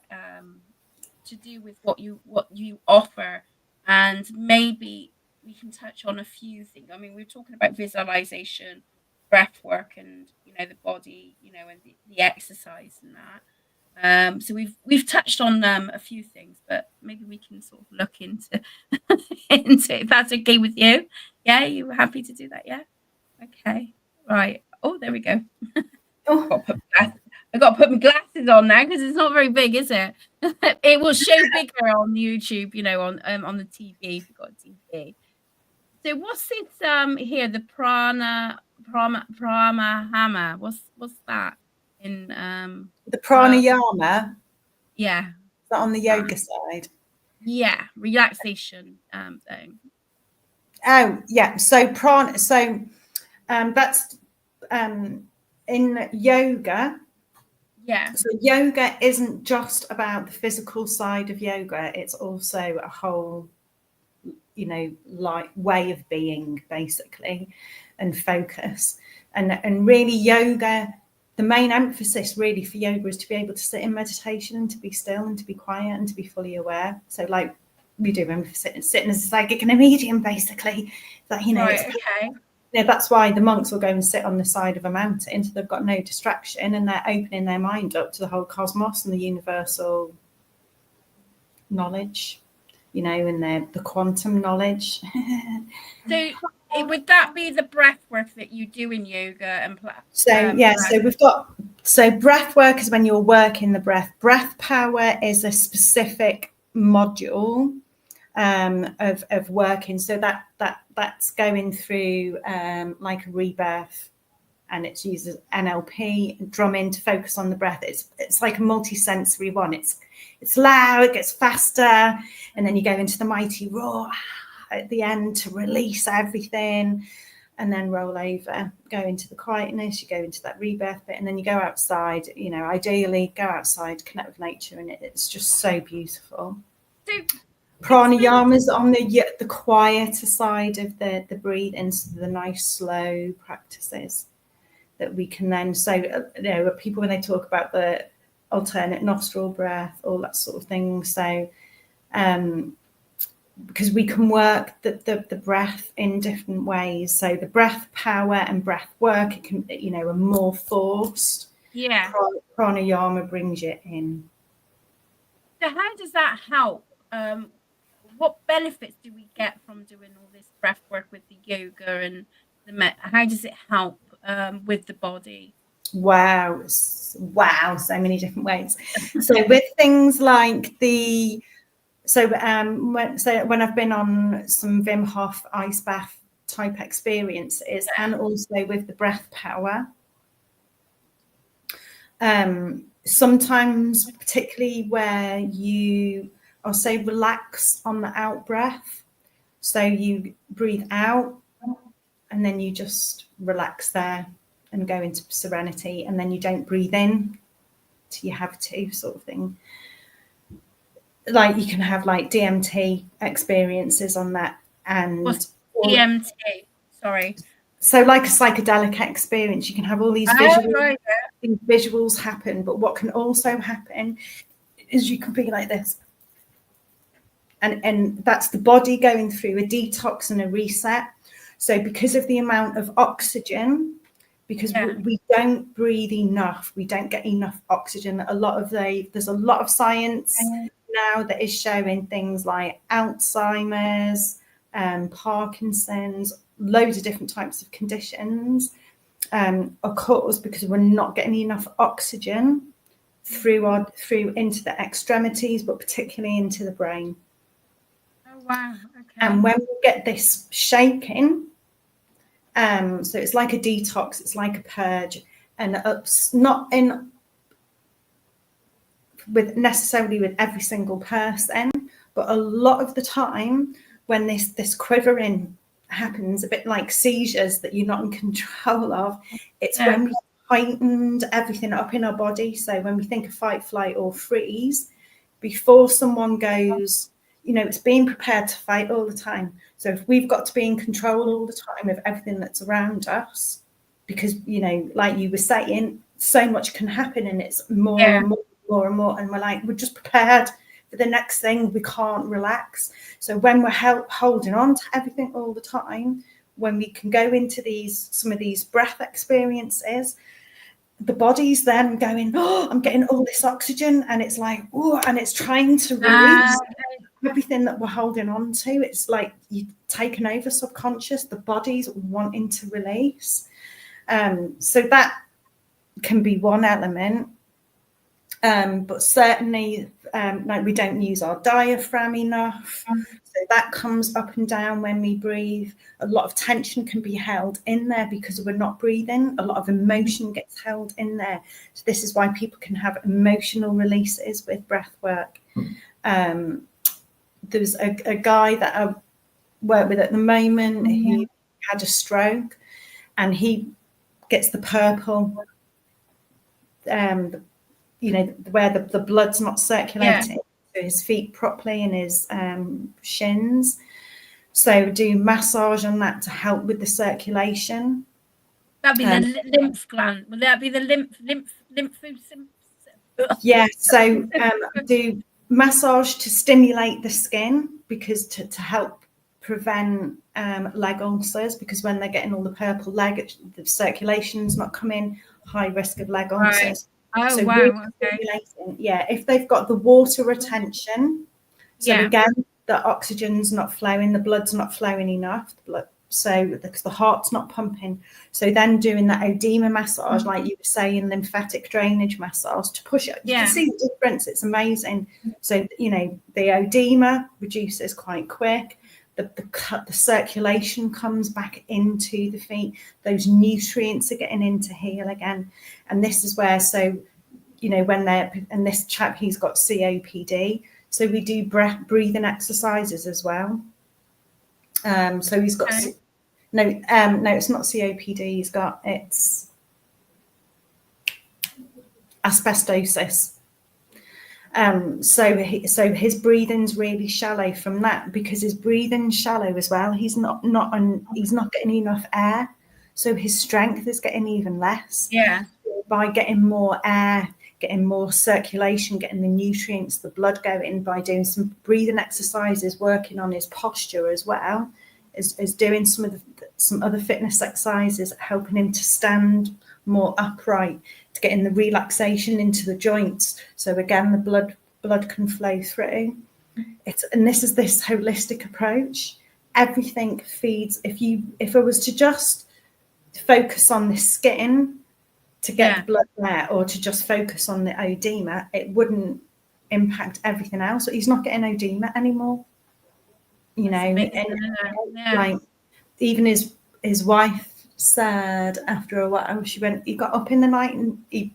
to do with what you offer, and maybe we can touch on a few things. I mean, we're talking about visualization, breath work, and the body, and the exercise and that. So we've touched on a few things, but maybe we can sort of look into into if that's okay with you. Yeah, you were happy to do that, yeah? Okay, right. Oh, there we go. I've got to put my glasses on now because it's not very big, is it? It will show bigger on YouTube, on the TV if you've got a TV. So what's this here? The pranayama. What's that in the pranayama? Yeah. Is that on the yoga side? Yeah, relaxation thing. Oh yeah, so that's in yoga. Yeah. So yoga isn't just about the physical side of yoga; it's also a whole, like way of being, basically, and focus. And really, yoga. The main emphasis really for yoga is to be able to sit in meditation and to be still and to be quiet and to be fully aware. So like we do when we're sitting as a psychic and a medium, basically. That that's why the monks will go and sit on the side of a mountain, so they've got no distraction and they're opening their mind up to the whole cosmos and the universal knowledge, and the quantum knowledge. So would that be the breath work that you do in yoga and so we've got breath work is when you're working the breath. Breath power is a specific module of working, so that's going through like a rebirth, and it uses NLP and drumming to focus on the breath. It's like a multi-sensory one. It's loud, it gets faster, and then you go into the mighty roar at the end to release everything. and then roll over, go into the quietness, you go into that rebirth bit, and then you go outside, you know, ideally go outside, connect with nature, and it's just so beautiful. So, Pranayama's on the quieter side of the breathing, so the nice slow practices that we can then, so you know, people when they talk about the alternate nostril breath, all that sort of thing, so because we can work the breath in different ways, so the breath power and breath work, it can, you know, are more forced. Yeah. Pranayama brings you in. So how does that help? What benefits do we get from doing all this breath work with the yoga and how does it help with the body? Wow, so many different ways. So with things like when I've been on some Wim Hof ice bath type experiences, and also with the breath power, sometimes particularly where I'll say relax on the out breath, so you breathe out and then you just relax there and go into serenity, and then you don't breathe in till you have to, sort of thing. Like you can have like DMT experiences on that. And what's DMT? Sorry. So like a psychedelic experience, you can have all these visuals happen, but what can also happen is you can be like this. And that's the body going through a detox and a reset. So because of the amount of oxygen, because we don't breathe enough, we don't get enough oxygen. There's a lot of science now that is showing things like Alzheimer's, Parkinson's, loads of different types of conditions are caused because we're not getting enough oxygen through into the extremities, but particularly into the brain. Oh wow! Okay. And when we get this shaking, so it's like a detox, it's like a purge, and not in necessarily with every single person, but a lot of the time when this quivering happens, a bit like seizures that you're not in control of, it's when we heightened everything up in our body. So when we think of fight, flight or freeze, before someone goes, you know, it's being prepared to fight all the time. So if we've got to be in control all the time of everything that's around us, because, you know, like you were saying, so much can happen and it's more and more, and we're just prepared for the next thing. We can't relax. So when we're holding on to everything all the time, when we can go into some of these breath experiences, the body's then going, oh, I'm getting all this oxygen, and it's like, oh, and it's trying to release everything that we're holding on to. It's like you've taken over subconscious, the body's wanting to release. So that can be one element. But certainly, like we don't use our diaphragm enough. So that comes up and down when we breathe. A lot of tension can be held in there because we're not breathing. A lot of emotion gets held in there. So this is why people can have emotional releases with breath work. There's a guy that I work with at the moment who had a stroke, and he gets the purple, you know, where the blood's not circulating to his feet properly and his shins. So do massage on that to help with the circulation. That'd be the lymph gland. Would that be the lymph? Yeah. So do massage to stimulate the skin, because to help prevent leg ulcers, because when they're getting all the purple leg, the circulation's not coming, high risk of leg ulcers. Right. Oh, so wow. Okay. If they've got the water retention, so again, the oxygen's not flowing, the blood's not flowing enough, because the heart's not pumping. So then doing that oedema massage, like you were saying, lymphatic drainage massage to push it. You can see the difference. It's amazing. So, you know, the oedema reduces quite quick. The circulation comes back into the feet. Those nutrients are getting into heel again. And this is where, so, you know, and this chap, he's got COPD. So we do breathing exercises as well. So he's got No, it's not COPD. It's asbestosis. So his breathing's really shallow from that, because his breathing's shallow as well. He's not getting enough air, so his strength is getting even less. Yeah. By getting more air, getting more circulation, getting the nutrients, the blood going, by doing some breathing exercises, working on his posture as well, is doing some other fitness exercises, helping him to stand more upright, to get in the relaxation into the joints, so again the blood can flow through. And this is this holistic approach. Everything feeds. If I was to just focus on the skin to get the blood there, or to just focus on the oedema, it wouldn't impact everything else. He's not getting oedema anymore, you know. Like even his wife said after a while, he got up in the night and he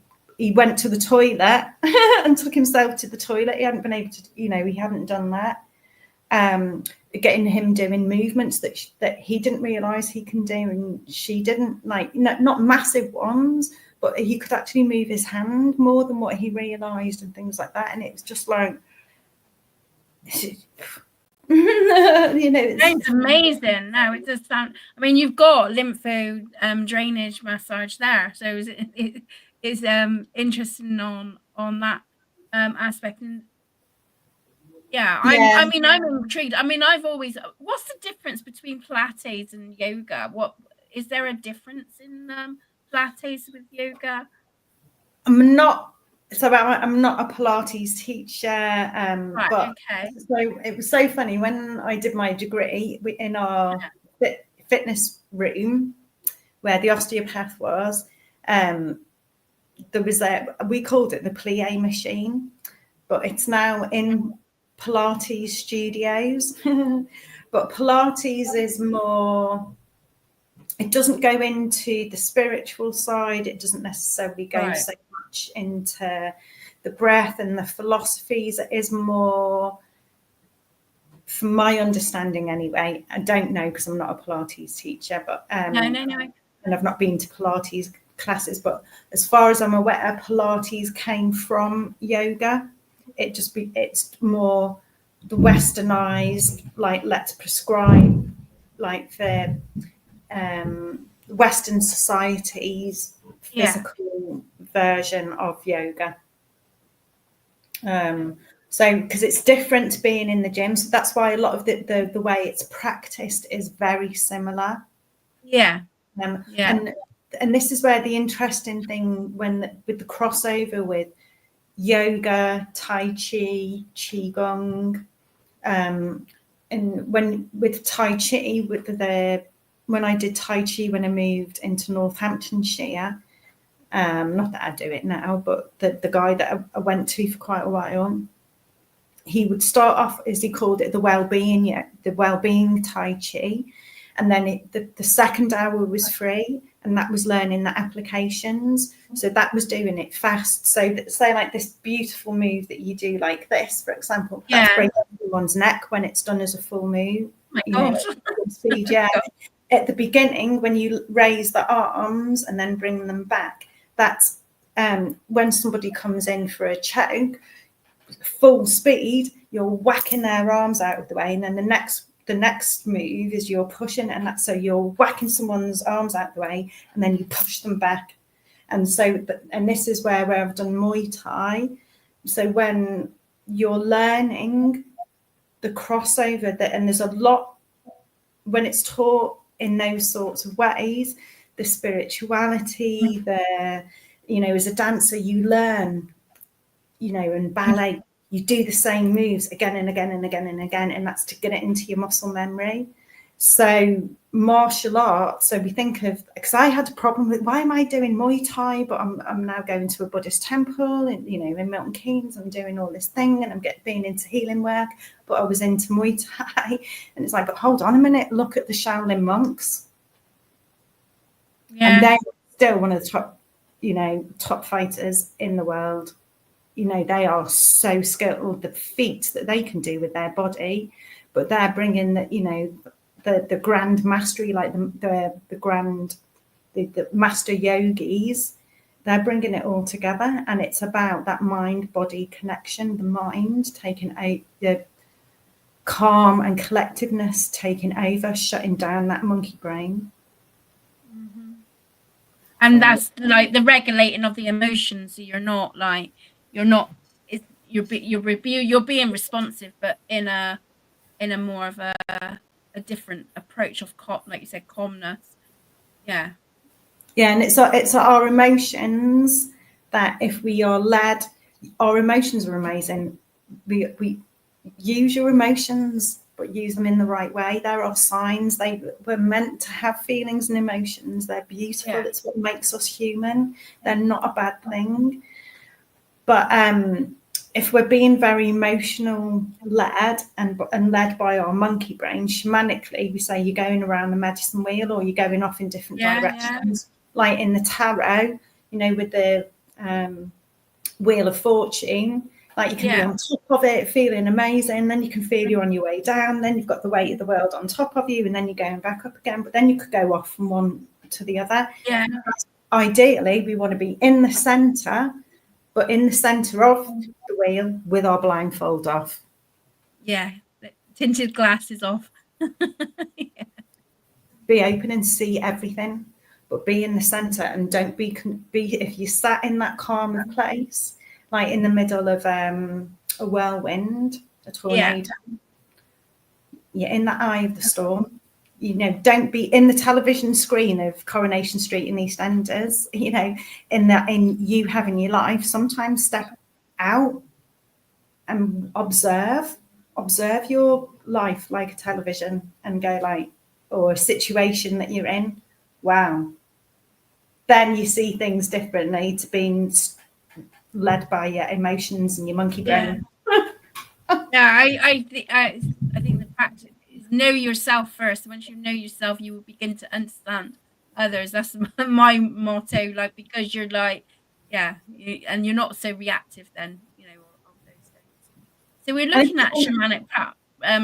went to the toilet and took himself to the toilet. He hadn't been able to, you know, he hadn't done that. Getting him doing movements that he didn't realise he can do, and she didn't, like, not massive ones, but he could actually move his hand more than what he realised and things like that. And it was just like, you know, it's amazing. No, it does sound. I mean, you've got lympho drainage massage there, so it's interesting on that aspect. And I mean, I'm intrigued. I mean, I've always. What's the difference between Pilates and yoga? What is there a difference in Pilates with yoga? I'm not a Pilates teacher, right, but okay. So it was so funny when I did my degree in our fitness room where the osteopath was. There was we called it the plie machine, but it's now in Pilates studios. But Pilates is more. It doesn't go into the spiritual side. It doesn't necessarily go so much into the breath and the philosophies. It is more, from my understanding anyway. I don't know because I'm not a Pilates teacher, but no. And I've not been to Pilates classes. But as far as I'm aware, Pilates came from yoga. It's more the westernized, like, let's prescribe, like the Western society's physical version of yoga. So because it's different to being in the gym, so that's why a lot of the way it's practiced is very similar. And this is where the interesting thing, with the crossover with yoga, tai chi, qigong, and with tai chi, when I did tai chi when I moved into Northamptonshire, not that I do it now, but the guy that I went to for quite a while, he would start off, as he called it, the Wellbeing Tai Chi, and then the second hour was free, and that was learning the applications. So that was doing it fast. So say like this beautiful move that you do like this, for example, that's breaking everyone's neck when it's done as a full move. Speed, At the beginning, when you raise the arms and then bring them back, that's when somebody comes in for a choke, full speed, you're whacking their arms out of the way, and then the next move is you're pushing, and that's, so you're whacking someone's arms out of the way, and then you push them back. And so, and this is where I've done Muay Thai. So when you're learning the crossover, and there's a lot when it's taught in those sorts of ways, the spirituality, as a dancer, you learn, in ballet, you do the same moves again and again and again and again, and that's to get it into your muscle memory. So martial arts, so we think of, because I had a problem with, why am I doing Muay Thai, but I'm now going to a Buddhist temple, and in Milton Keynes, I'm doing all this thing, and I'm being into healing work, but I was into Muay Thai, and it's like, but hold on a minute, look at the Shaolin monks, and they're still one of the top fighters in the world. They are so skilled, the feats that they can do with their body, but they're bringing that, the grand mastery, like the master yogis, they're bringing it all together, and it's about that mind-body connection, the mind taking out the calm and collectiveness taking over, shutting down that monkey brain. And that's like the regulating of the emotions. So you're being responsive, but in a more of a different approach of like you said, calmness. Yeah, and it's our emotions that, if we are led, our emotions are amazing. We use your emotions, but use them in the right way. There are signs. We're meant to have feelings and emotions. They're beautiful. Yeah. It's what makes us human. They're not a bad thing. But if we're being very emotional led and led by our monkey brain, shamanically, we say you're going around the medicine wheel, or you're going off in different directions. Yeah. Like in the tarot, with the Wheel of Fortune, like you can be on top of it, feeling amazing, then you can feel you're on your way down, then you've got the weight of the world on top of you, and then you're going back up again, but then you could go off from one to the other. Yeah. Ideally, we want to be in the centre, but in the centre of the wheel with our blindfold off. Yeah, the tinted glasses off. Yeah. Be open and see everything, but be in the centre, and don't be if you sat in that calm place, like in the middle of a whirlwind, a tornado, you're in the eye of the storm. Don't be in the television screen of Coronation Street in EastEnders, in you having your life. Sometimes step out and observe your life like a television, and go like, or a situation that you're in. Wow. Then you see things differently to being led by your emotions and your monkey brain. I think the practice is know yourself first. Once you know yourself, you will begin to understand others. That's my motto. Like, because you're like, and you're not so reactive then, of those things. So we're looking at shamanic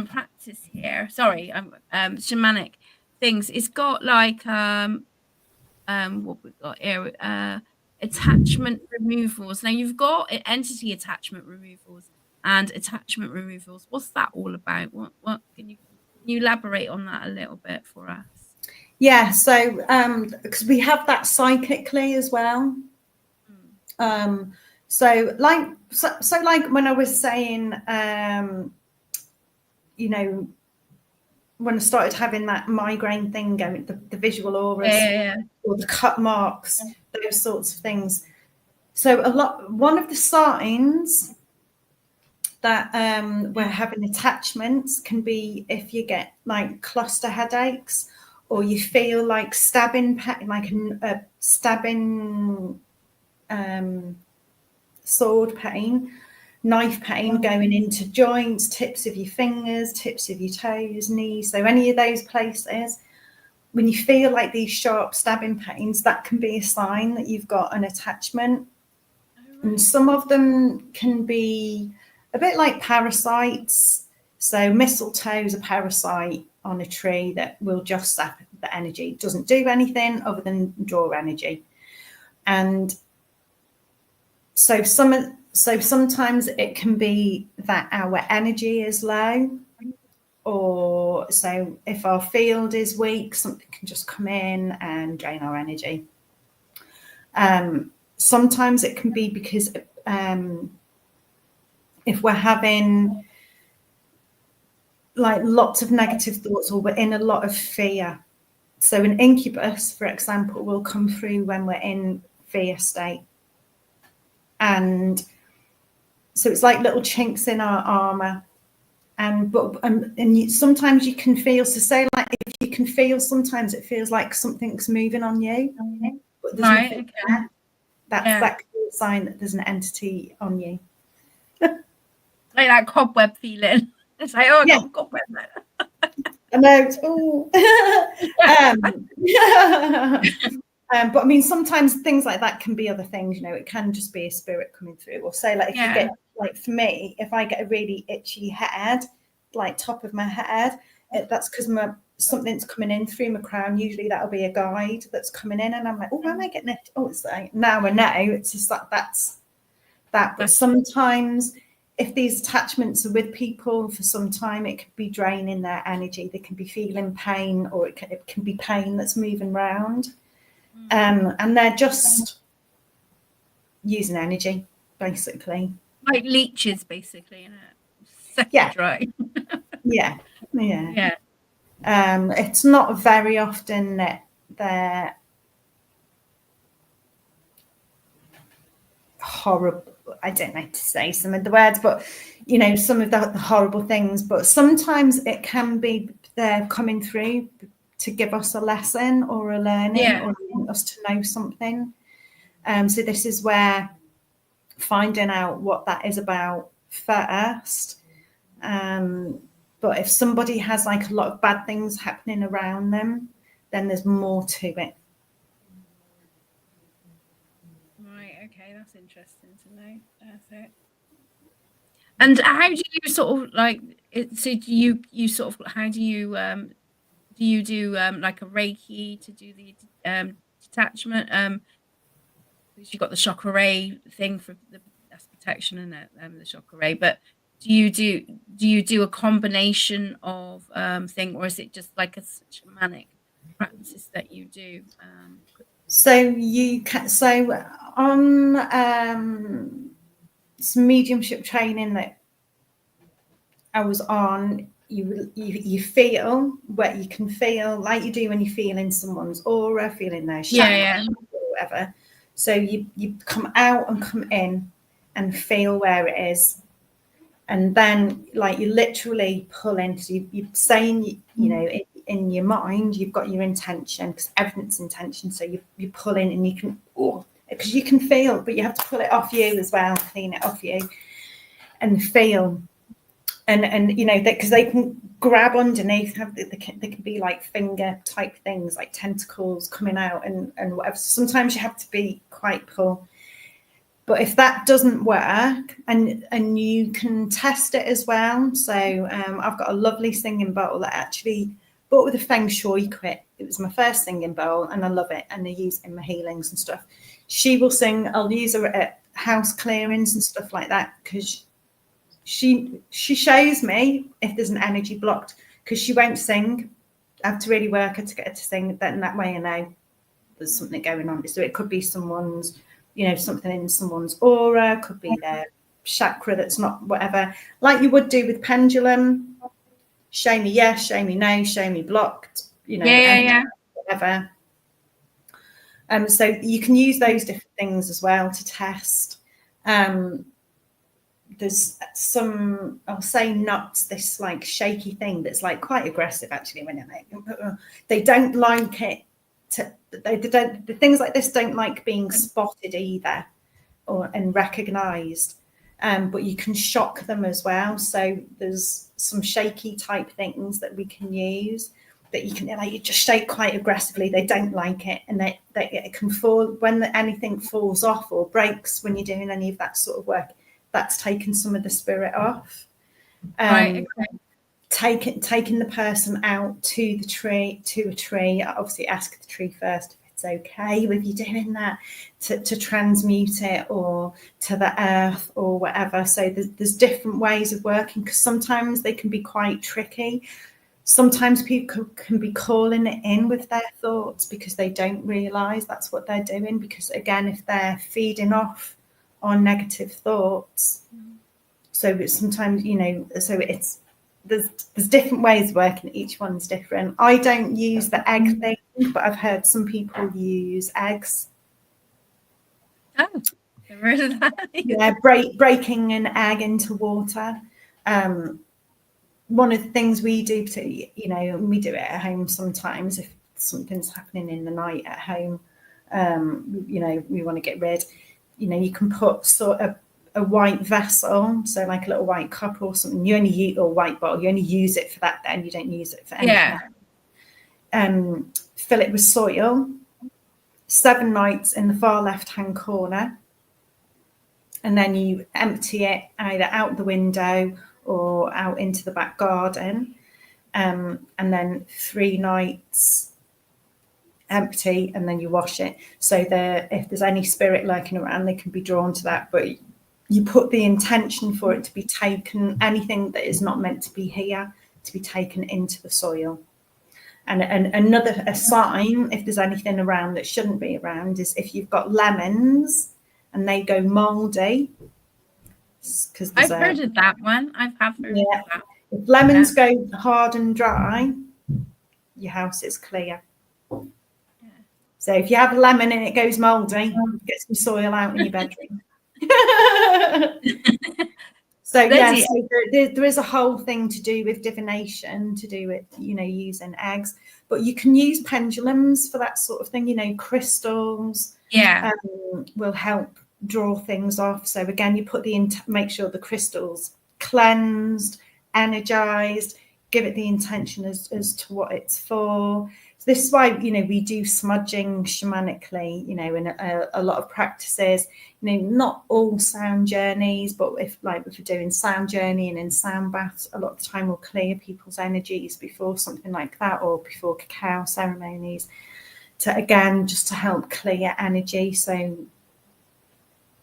practice here. Sorry, shamanic things. It's got like what we've got here, attachment removals. Now you've got entity attachment removals and attachment removals. What's that all about? What can you elaborate on that a little bit for us? Yeah, so because we have that psychically as well. So like when I was saying, when I started having that migraine thing going, the visual auras, or the cut marks, those sorts of things. So one of the signs that we're having attachments can be if you get like cluster headaches, or you feel like stabbing, like a stabbing sword pain, knife pain going into joints, tips of your fingers, tips of your toes, knees. So any of those places, when you feel like these sharp stabbing pains, that can be a sign that you've got an attachment. And some of them can be a bit like parasites. So mistletoe is a parasite on a tree that will just sap the energy. It doesn't do anything other than draw energy. And so sometimes it can be that our energy is low, or so if our field is weak, something can just come in and drain our energy. Sometimes it can be because if we're having like lots of negative thoughts, or we're in a lot of fear. So an incubus, for example, will come through when we're in fear state. And so it's like little chinks in our armor. Sometimes you can feel, so say like if you can feel, sometimes it feels like something's moving on you, but there's nothing there. That could be a sign that there's an entity on you. Like that cobweb feeling. It's like, I got a cobweb there. I know. But I mean, sometimes things like that can be other things. It can just be a spirit coming through. Or say, like, if you get, like, for me, if I get a really itchy head, like top of my head, that's because something's coming in through my crown, usually that'll be a guide that's coming in, and I'm like, oh, am I getting it? Oh, it's like, now I know, it's just like that's that. But sometimes if these attachments are with people for some time, it could be draining their energy. They can be feeling pain, or it can be pain that's moving around. And they're just using energy, basically. Like leeches, basically, in a Yeah. dry. Yeah. It's not very often that they're horrible. I don't know to say some of the words, but some of the horrible things. But sometimes it can be they're coming through to give us a lesson or a learning, or want us to know something. So this is where finding out what that is about first. But if somebody has like a lot of bad things happening around them, then there's more to it. Right. Okay, that's interesting to know. That's it. And how do you sort of like it? So do you sort of, how do you do like a Reiki to do the detachment? Because you've got the chakra ray thing for that's protection, and the chakra ray. But do you do a combination of thing, or is it just like a shamanic practices that you do? So you can, so on some mediumship training that I was on, you feel what you can feel, like you do when you feel in someone's aura, feeling their chakra, or whatever. So you come out and come in and feel where it is, and then like you literally pull in. So you're saying, in your mind, you've got your intention, because everything's intention. So you pull in, and you can, because you can feel, but you have to pull it off you as well, clean it off you, and feel. And because they can grab underneath, they can be like finger type things, like tentacles coming out and whatever. Sometimes you have to be quite pull. But if that doesn't work, and you can test it as well. So I've got a lovely singing bowl that I actually bought with a feng shui kit. It was my first singing bowl, and I love it, and I use it in my healings and stuff. She will sing. I'll use her at house clearings and stuff like that, because she shows me if there's an energy blocked, because she won't sing. I have to really work her to get her to sing. Then that way I know there's something going on. So it could be someone's, something in someone's aura, could be their chakra that's not whatever, like you would do with pendulum. Show me yes, show me no, show me blocked, whatever. So you can use those different things as well to test. There's some, I'll say, nuts, this like shaky thing that's like quite aggressive actually when they don't like it. The things like this don't like being spotted either, and recognized. But you can shock them as well. So there's some shaky type things that we can use that you can, like, you just shake quite aggressively. They don't like it, and it can fall when anything falls off or breaks when you're doing any of that sort of work. That's taken some of the spirit off. Right. Okay. Taking the person out to a tree. Obviously, ask the tree first if it's okay with you doing that, to transmute it, or to the earth or whatever. So there's different ways of working, because sometimes they can be quite tricky. Sometimes people can be calling it in with their thoughts because they don't realise that's what they're doing. Because again, if they're feeding off on negative thoughts, so it's sometimes, so it's there's different ways of working. Each one's different. I don't use the egg thing, but I've heard some people use eggs. Oh, I've heard of that. Yeah, breaking an egg into water. One of the things we do we do it at home sometimes if something's happening in the night at home. We want to get rid. You can put sort of a white vessel, so like a little white cup or something. You only use, or white bottle. You only use it for that. Then you don't use it for anything. Yeah. Fill it with soil. 7 nights in the far left-hand corner, and then you empty it either out the window or out into the back garden. and then 3 nights empty, and then you wash it. So if there's any spirit lurking around, they can be drawn to that. But you put the intention for it to be taken, anything that is not meant to be here, to be taken into the soil. And a sign, if there's anything around that shouldn't be around, is if you've got lemons and they go mouldy. I've heard of that one. I've heard of that. If lemons go hard and dry, your house is clear. Yeah. So if you have a lemon and it goes mouldy, get some soil out in your bedroom. So yes, there is a whole thing to do with divination, to do with, you know, using eggs, but you can use pendulums for that sort of thing. You know, crystals will help draw things off. So again, you put make sure the crystal's cleansed, energized, give it the intention as to what it's for. So this is why, you know, we do smudging shamanically, you know, in a lot of practices. You know, not all sound journeys, but if we're doing sound journey and in sound baths, a lot of the time we'll clear people's energies before something like that, or before cacao ceremonies, to again just to help clear energy. So,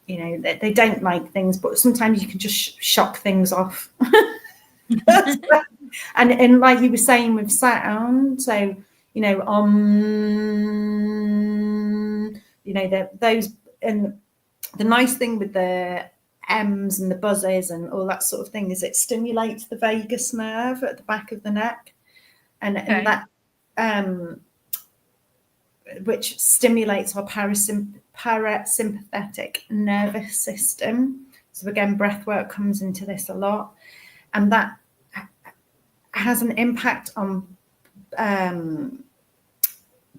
you know, they don't like things, but sometimes you can just shock things off. and like you were saying with sound, so, you know, you know, those, and the nice thing with the M's and the buzzes and all that sort of thing is it stimulates the vagus nerve at the back of the neck, and that which stimulates our parasympathetic nervous system. So again, breathwork comes into this a lot, and that has an impact on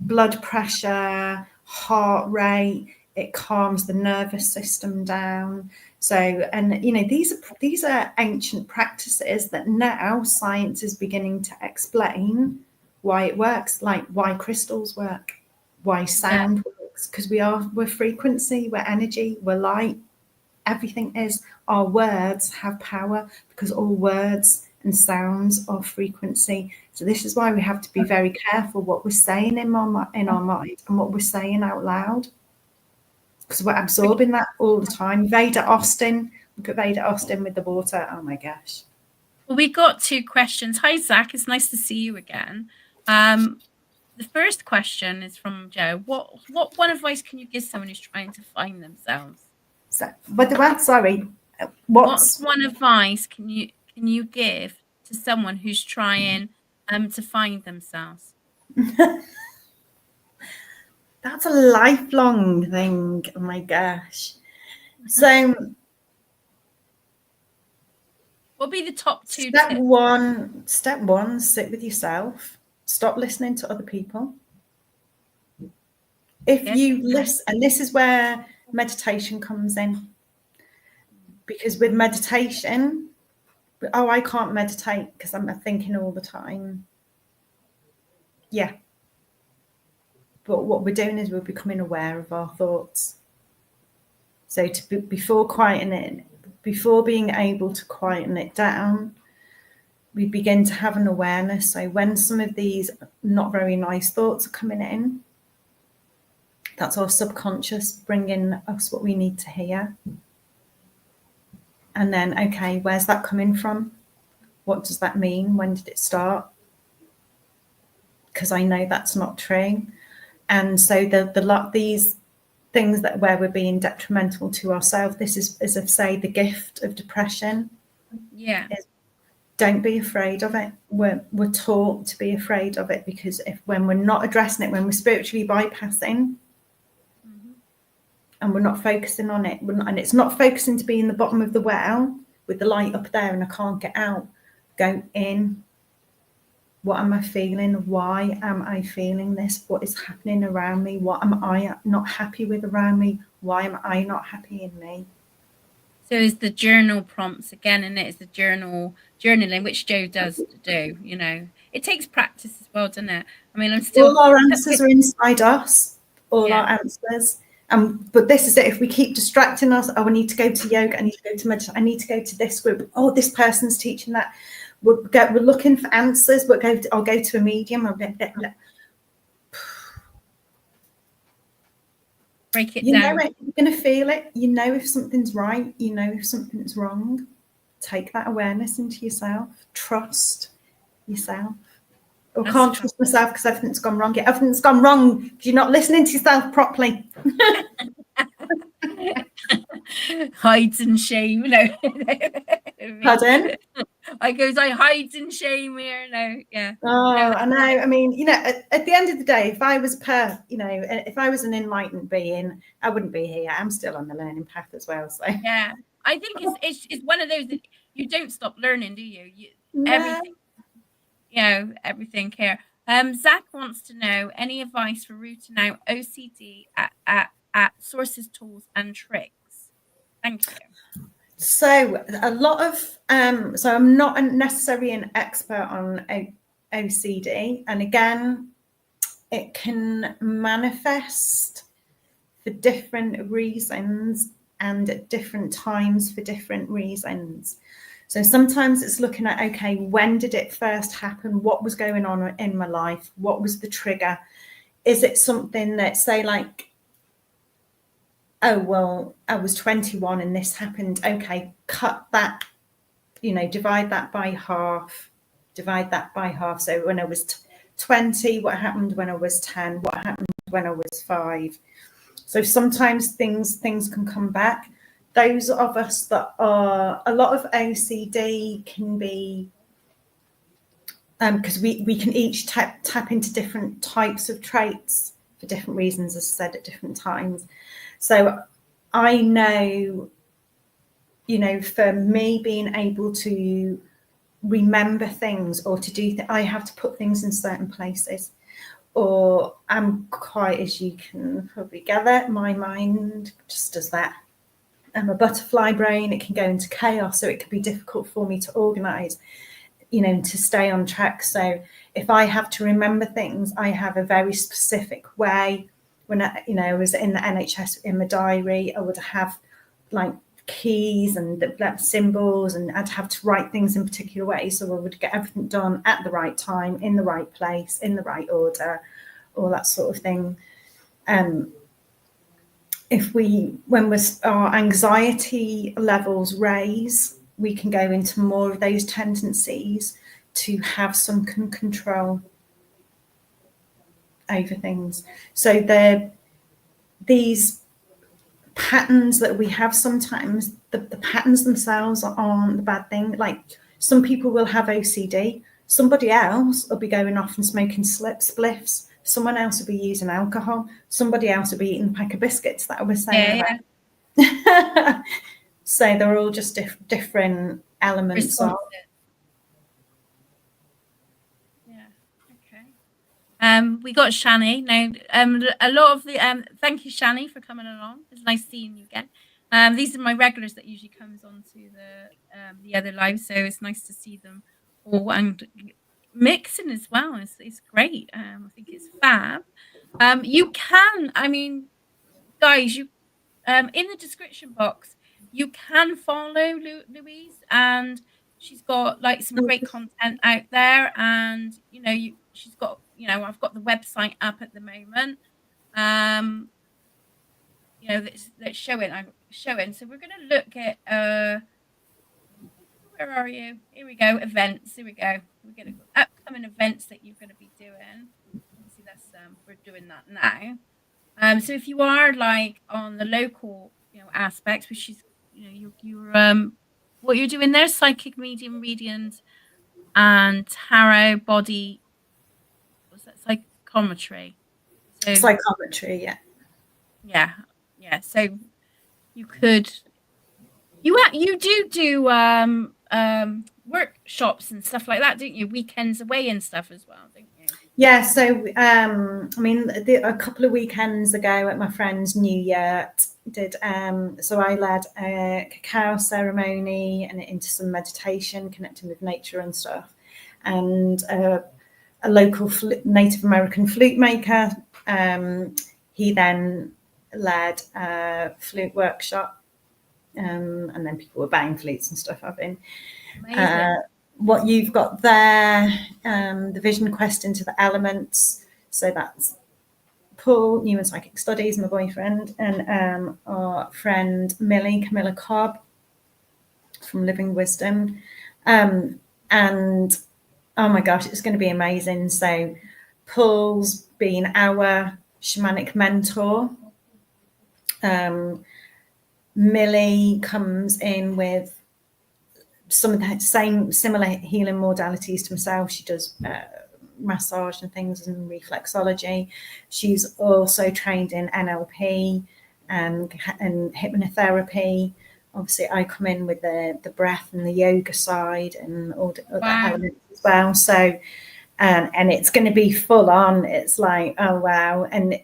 blood pressure, heart rate. It calms the nervous system down. So, and you know, these are ancient practices that now science is beginning to explain why it works, like why crystals work, why sound works, because we're frequency, we're energy, we're light. Everything is. Our words have power because all words and sounds are frequency. So this is why we have to be very careful what we're saying in our mind and what we're saying out loud, because we're absorbing that all the time. Vader Austin, look at Vader Austin with the water. Oh my gosh. Well, we got 2 questions. Hi, Zach. It's nice to see you again. The first question is from Joe. What one advice can you give someone who's trying to find themselves? So, what? Sorry. What's one advice can you give to someone who's trying to find themselves? That's a lifelong thing. Oh my gosh. So what'll be the top 2 tips? Step one, sit with yourself. Stop listening to other people. If you listen, and this is where meditation comes in, because with meditation, I can't meditate because I'm thinking all the time. Yeah. But what we're doing is we're becoming aware of our thoughts. So before being able to quieten it down, we begin to have an awareness. So when some of these not very nice thoughts are coming in, that's our subconscious bringing us what we need to hear. And then, okay, where's that coming from? What does that mean? When did it start? Because I know that's not true. And so these things that where we're being detrimental to ourselves, this is, as I say, the gift of depression. Yeah. Don't be afraid of it. We're taught to be afraid of it, because when we're not addressing it, when we're spiritually bypassing, and we're not focusing on it, and it's not focusing to be in the bottom of the well with the light up there and I can't get out. Go in. What am I feeling? Why am I feeling this? What is happening around me? What am I not happy with around me? Why am I not happy in me? So it's the journal prompts again, and it's the journaling, which Joe does do. You know, it takes practice as well, doesn't it? I mean, I'm still. All our answers are inside us. All our answers. But this is it. If we keep distracting us, I need to go to yoga. I need to go to meditation. I need to go to this group. Oh, this person's teaching that. we're looking for answers. I'll go to a medium. Break it You down. know it, you're going to feel it. You know if something's right. You know if something's wrong. Take that awareness into yourself. Trust yourself. I can't trust myself because everything's gone wrong. Yeah, everything's gone wrong because you're not listening to yourself properly. Hides in shame. No. Pardon? I hides in shame here. No, yeah. Oh, no, I know. I mean, you know, at the end of the day, if I was if I was an enlightened being, I wouldn't be here. I'm still on the learning path as well. So yeah, I think it's one of those that you don't stop learning, do you? no. Everything, everything here. Zach wants to know any advice for rooting out OCD at sources, tools, and tricks. Thank you. So a lot of so I'm not necessarily an expert on OCD, and again, it can manifest for different reasons and at different times for different reasons. So sometimes it's looking at, okay, when did it first happen? What was going on in my life? What was the trigger? Is it something that, say, like, oh, well, I was 21 and this happened. Okay, cut that, divide that by half. So when I was 20, what happened when I was 10? What happened when I was 5? So sometimes things can come back. Those of us that are, a lot of OCD can be, because we can each tap into different types of traits for different reasons, as I said, at different times. So I know, for me being able to remember things or to do I have to put things in certain places, or I'm quite, as you can probably gather, my mind just does that. I'm a butterfly brain. It can go into chaos, so it can be difficult for me to organize, to stay on track. So if I have to remember things, I have a very specific way. When I was in the NHS, in my diary, I would have like keys and symbols, and I'd have to write things in particular ways, so I would get everything done at the right time, in the right place, in the right order, all that sort of thing. When our anxiety levels raise, we can go into more of those tendencies to have some control over things. So these patterns that we have, sometimes the patterns themselves aren't the bad thing. Like, some people will have OCD, somebody else will be going off and smoking spliffs, someone else will be using alcohol, somebody else will be eating a pack of biscuits that I was saying about. Yeah. So they're all just different elements of. We got Shani now. A lot of the thank you, Shani, for coming along. It's nice seeing you again. These are my regulars that usually comes onto the other live, so it's nice to see them all and mixing as well. It's great. I think it's fab. You can, guys, you in the description box, you can follow Louise, and she's got like some great content out there, and she's got, I've got the website up at the moment, that's showing. So we're going to look at where are you? Here we go. Events. Here we go. We're going to upcoming events that you're going to be doing. Obviously, we're doing that now. So if you are like on the local, aspects, which is, you're what you're doing there, psychic medium readings and tarot body, what's that, psychometry? So Psychometry, yeah. So you could, you do workshops and stuff like that, don't you? Weekends away and stuff as well, don't you? Yeah, so a couple of weekends ago at my friend's New Year, so I led a cacao ceremony and into some meditation, connecting with nature and stuff, and a local Native American flute maker. He then led a flute workshop, and then people were buying flutes and stuff. what you've got there, the vision quest into the elements. So that's Paul, New and Psychic Studies, my boyfriend, and our friend Camilla Cobb from Living Wisdom. And oh my gosh, it's going to be amazing. So Paul's been our shamanic mentor. Millie comes in with some of the similar healing modalities to myself. She does massage and things and reflexology. She's also trained in NLP and hypnotherapy. Obviously, I come in with the breath and the yoga side and all the other elements as well. So, and it's going to be full on. It's like, oh wow, and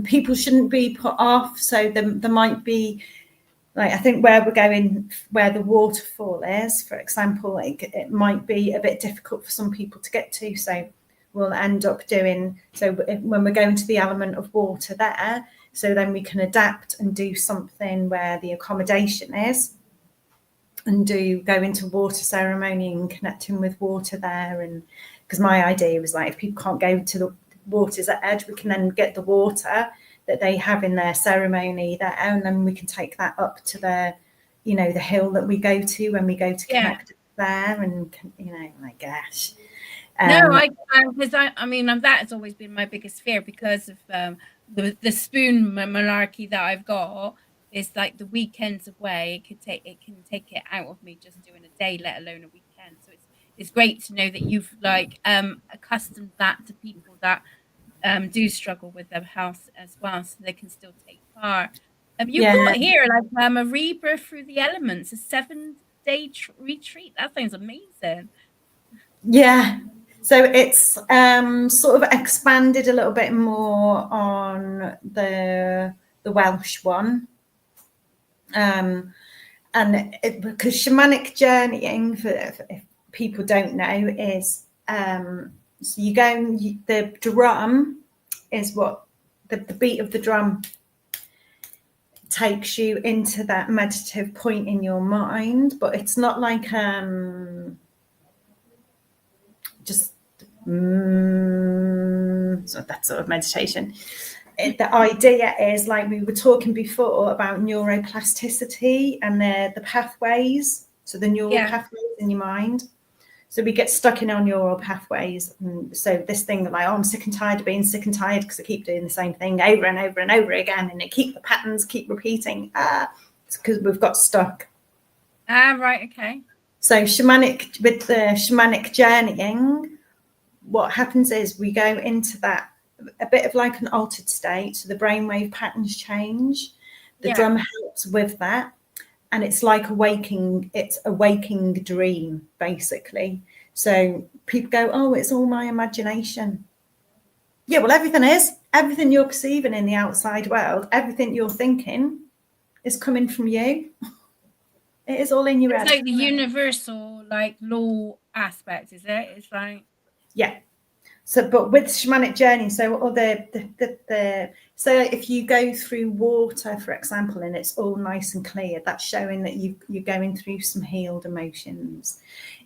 people shouldn't be put off. So there might be, like, I think where we're going, where the waterfall is, for example, it might be a bit difficult for some people to get to. So we'll end up doing, so when we're going to the element of water there, so then we can adapt and do something where the accommodation is, and go into water ceremony and connecting with water there. And because my idea was, like, if people can't go to the water's edge, we can then get the water that they have in their ceremony there, and then we can take that up to the hill that we go to when we go to connect there. And my gosh. Because I mean, that has always been my biggest fear, because of the spoon malarkey that I've got. Is like the weekends away, it can take it out of me just doing a day, let alone a weekend. So it's great to know that you've accustomed that to people that do struggle with their health as well, so they can still take part. You've got here a rebirth through the elements, a 7-day retreat. That sounds amazing. Yeah. So it's sort of expanded a little bit more on the Welsh one. And because shamanic journeying, if people don't know, is so you go, the drum is what the beat of the drum takes you into that meditative point in your mind, but it's not like just so that sort of meditation. The idea is, like we were talking before about neuroplasticity and the pathways, so the neural pathways in your mind. So we get stuck in our neural pathways. And so this thing that, like, oh, I'm sick and tired of being sick and tired because I keep doing the same thing over and over and over again, and the patterns keep repeating. It's because we've got stuck. Right, okay. So with the shamanic journeying, what happens is we go into that, a bit of like an altered state, so the brainwave patterns change. The drum helps with that, and it's like a waking dream, basically. So people go, oh, it's all my imagination. Yeah, well, everything you're perceiving in the outside world, everything you're thinking is coming from you. It is all in your head. It's like the universal, like, law aspect, is it? It's like, yeah. So, but with shamanic journey, so so if you go through water, for example, and it's all nice and clear, that's showing that you're going through some healed emotions.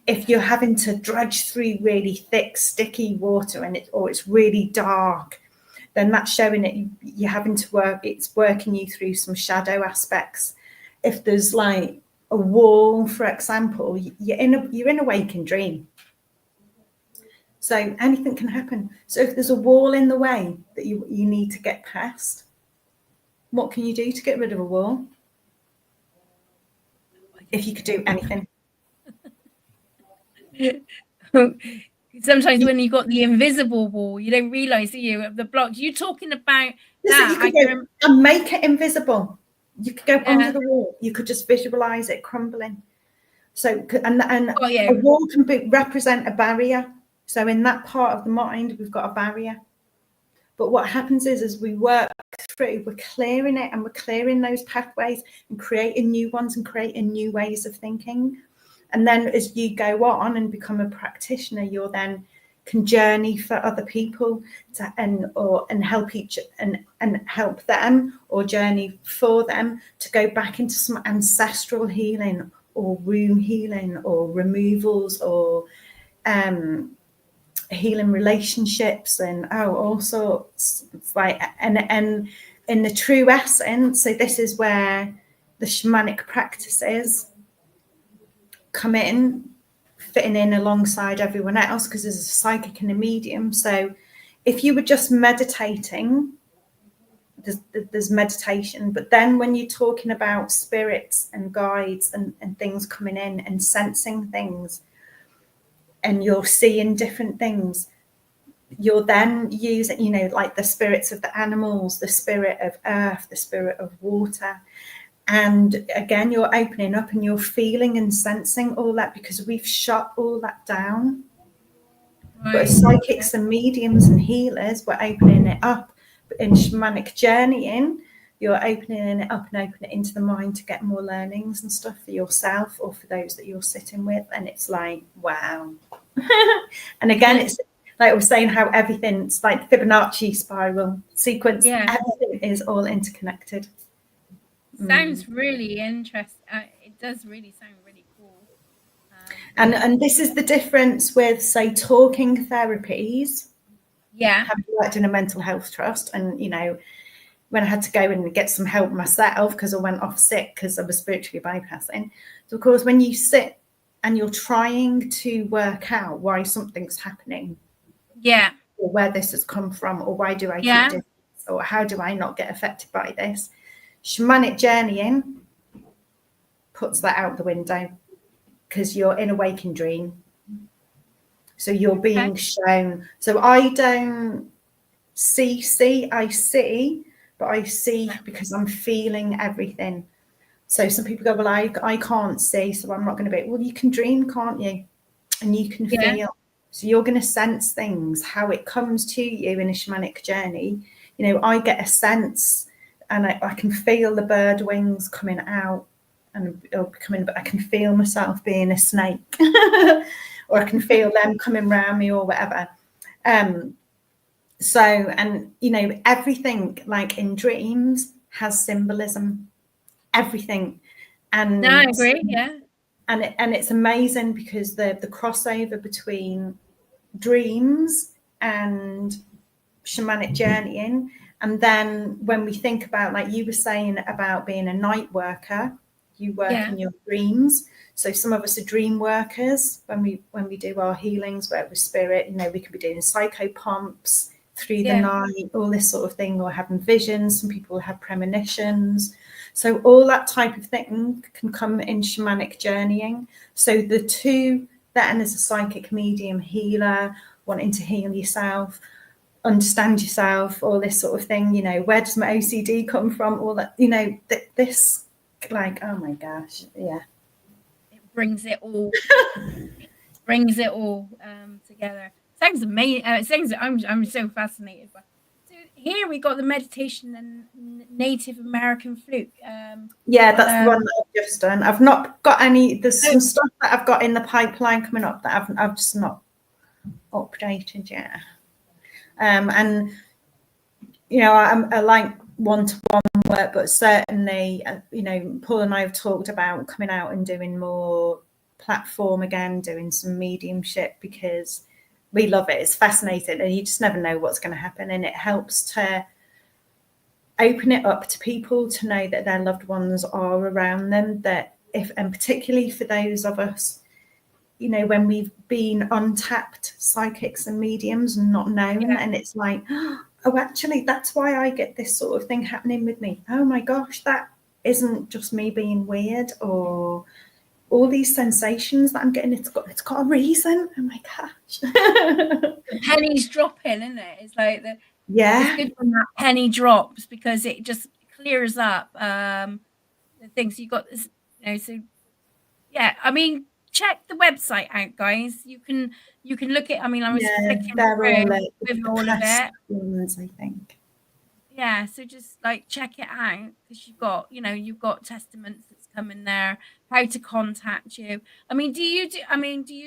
If you're having to drudge through really thick, sticky water or it's really dark, then that's showing that you're having to work. It's working you through some shadow aspects. If there's like a wall, for example, you're in a waking dream. So anything can happen. So if there's a wall in the way that you need to get past, what can you do to get rid of a wall? If you could do anything. Sometimes when you've got the invisible wall, you don't realise, do you, of the blocks. You're talking about that. You could go and make it invisible. You could go under the wall. You could just visualise it crumbling. So, and a wall can represent a barrier. So in that part of the mind, we've got a barrier. But what happens is, as we work through, we're clearing it, and we're clearing those pathways and creating new ones and creating new ways of thinking. And then as you go on and become a practitioner, you're then can journey for other people and help help them, or journey for them to go back into some ancestral healing or womb healing or removals or healing relationships and all sorts. It's like, and in the true essence, so this is where the shamanic practices come in, fitting in alongside everyone else, because there's a psychic and a medium. So if you were just meditating, there's meditation, but then when you're talking about spirits and guides and things coming in and sensing things, and you're seeing different things, you're then using, you know, like the spirits of the animals, the spirit of earth, the spirit of water. And again, you're opening up and you're feeling and sensing all that, because we've shut all that down. Right. But as psychics and mediums and healers, we're opening it up. But in shamanic journeying, you're opening it up and opening it into the mind to get more learnings and stuff for yourself or for those that you're sitting with. And it's like, wow. And again, it's like I was saying, how everything's like Fibonacci spiral sequence. Yeah. Everything is all interconnected. Sounds really interesting. It does really sound really cool. And this is the difference with, say, talking therapies. Yeah. Having worked in a mental health trust, and, you know, when I had to go and get some help myself because I went off sick because I was spiritually bypassing. So, of course, when you sit and you're trying to work out why something's happening. Yeah. Or where this has come from, or why do I keep doing this, or how do I not get affected by this? Shamanic journeying puts that out the window, because you're in a waking dream. So you're being shown. So I don't see, I see, but I see because I'm feeling everything. So some people go, well, I can't see, so I'm not going to be. Well, you can dream, can't you? And you can feel. So you're going to sense things, how it comes to you in a shamanic journey. You know, I get a sense, and I can feel the bird wings coming out and coming, but I can feel myself being a snake, or I can feel them coming around me or whatever. So, and, you know, everything like in dreams has symbolism, everything. And no, I agree, yeah. And it's amazing because the crossover between dreams and shamanic journeying. And then when we think about, like you were saying about being a night worker, you work in your dreams. So some of us are dream workers when we do our healings, where with spirit, you know, we could be doing psycho pumps through the night, all this sort of thing, or having visions. Some people have premonitions. So all that type of thing can come in shamanic journeying. So the two, then as a psychic medium healer, wanting to heal yourself, understand yourself, all this sort of thing, you know, where does my OCD come from, all that, you know, this, like, oh my gosh, yeah. It brings it all, together. Sounds amazing. I'm so fascinated by. So here we got the meditation and Native American flute. Yeah, that's the one that I've just done. I've not got any. There's some stuff that I've got in the pipeline coming up that I've just not updated yet. And you know, I like one-to-one work, but certainly, you know, Paul and I have talked about coming out and doing more platform again, doing some mediumship, because we love it. It's fascinating, and you just never know what's going to happen, and it helps to open it up to people to know that their loved ones are around them. That if, and particularly for those of us, you know, when we've been untapped psychics and mediums and not known, and it's like, oh, actually, that's why I get this sort of thing happening with me. Oh my gosh, that isn't just me being weird, or all these sensations that I'm getting. It's got a reason. Oh my gosh. The pennies dropping, isn't it? It's like it's good when that penny drops, because it just clears up the things you got. This, you know, so yeah, I mean, check the website out, guys. You can look at. I mean, I was flicking through with all of it. Ones, I think. Yeah, so just like check it out, because you've got testaments that's coming there, how to contact you. I mean, do you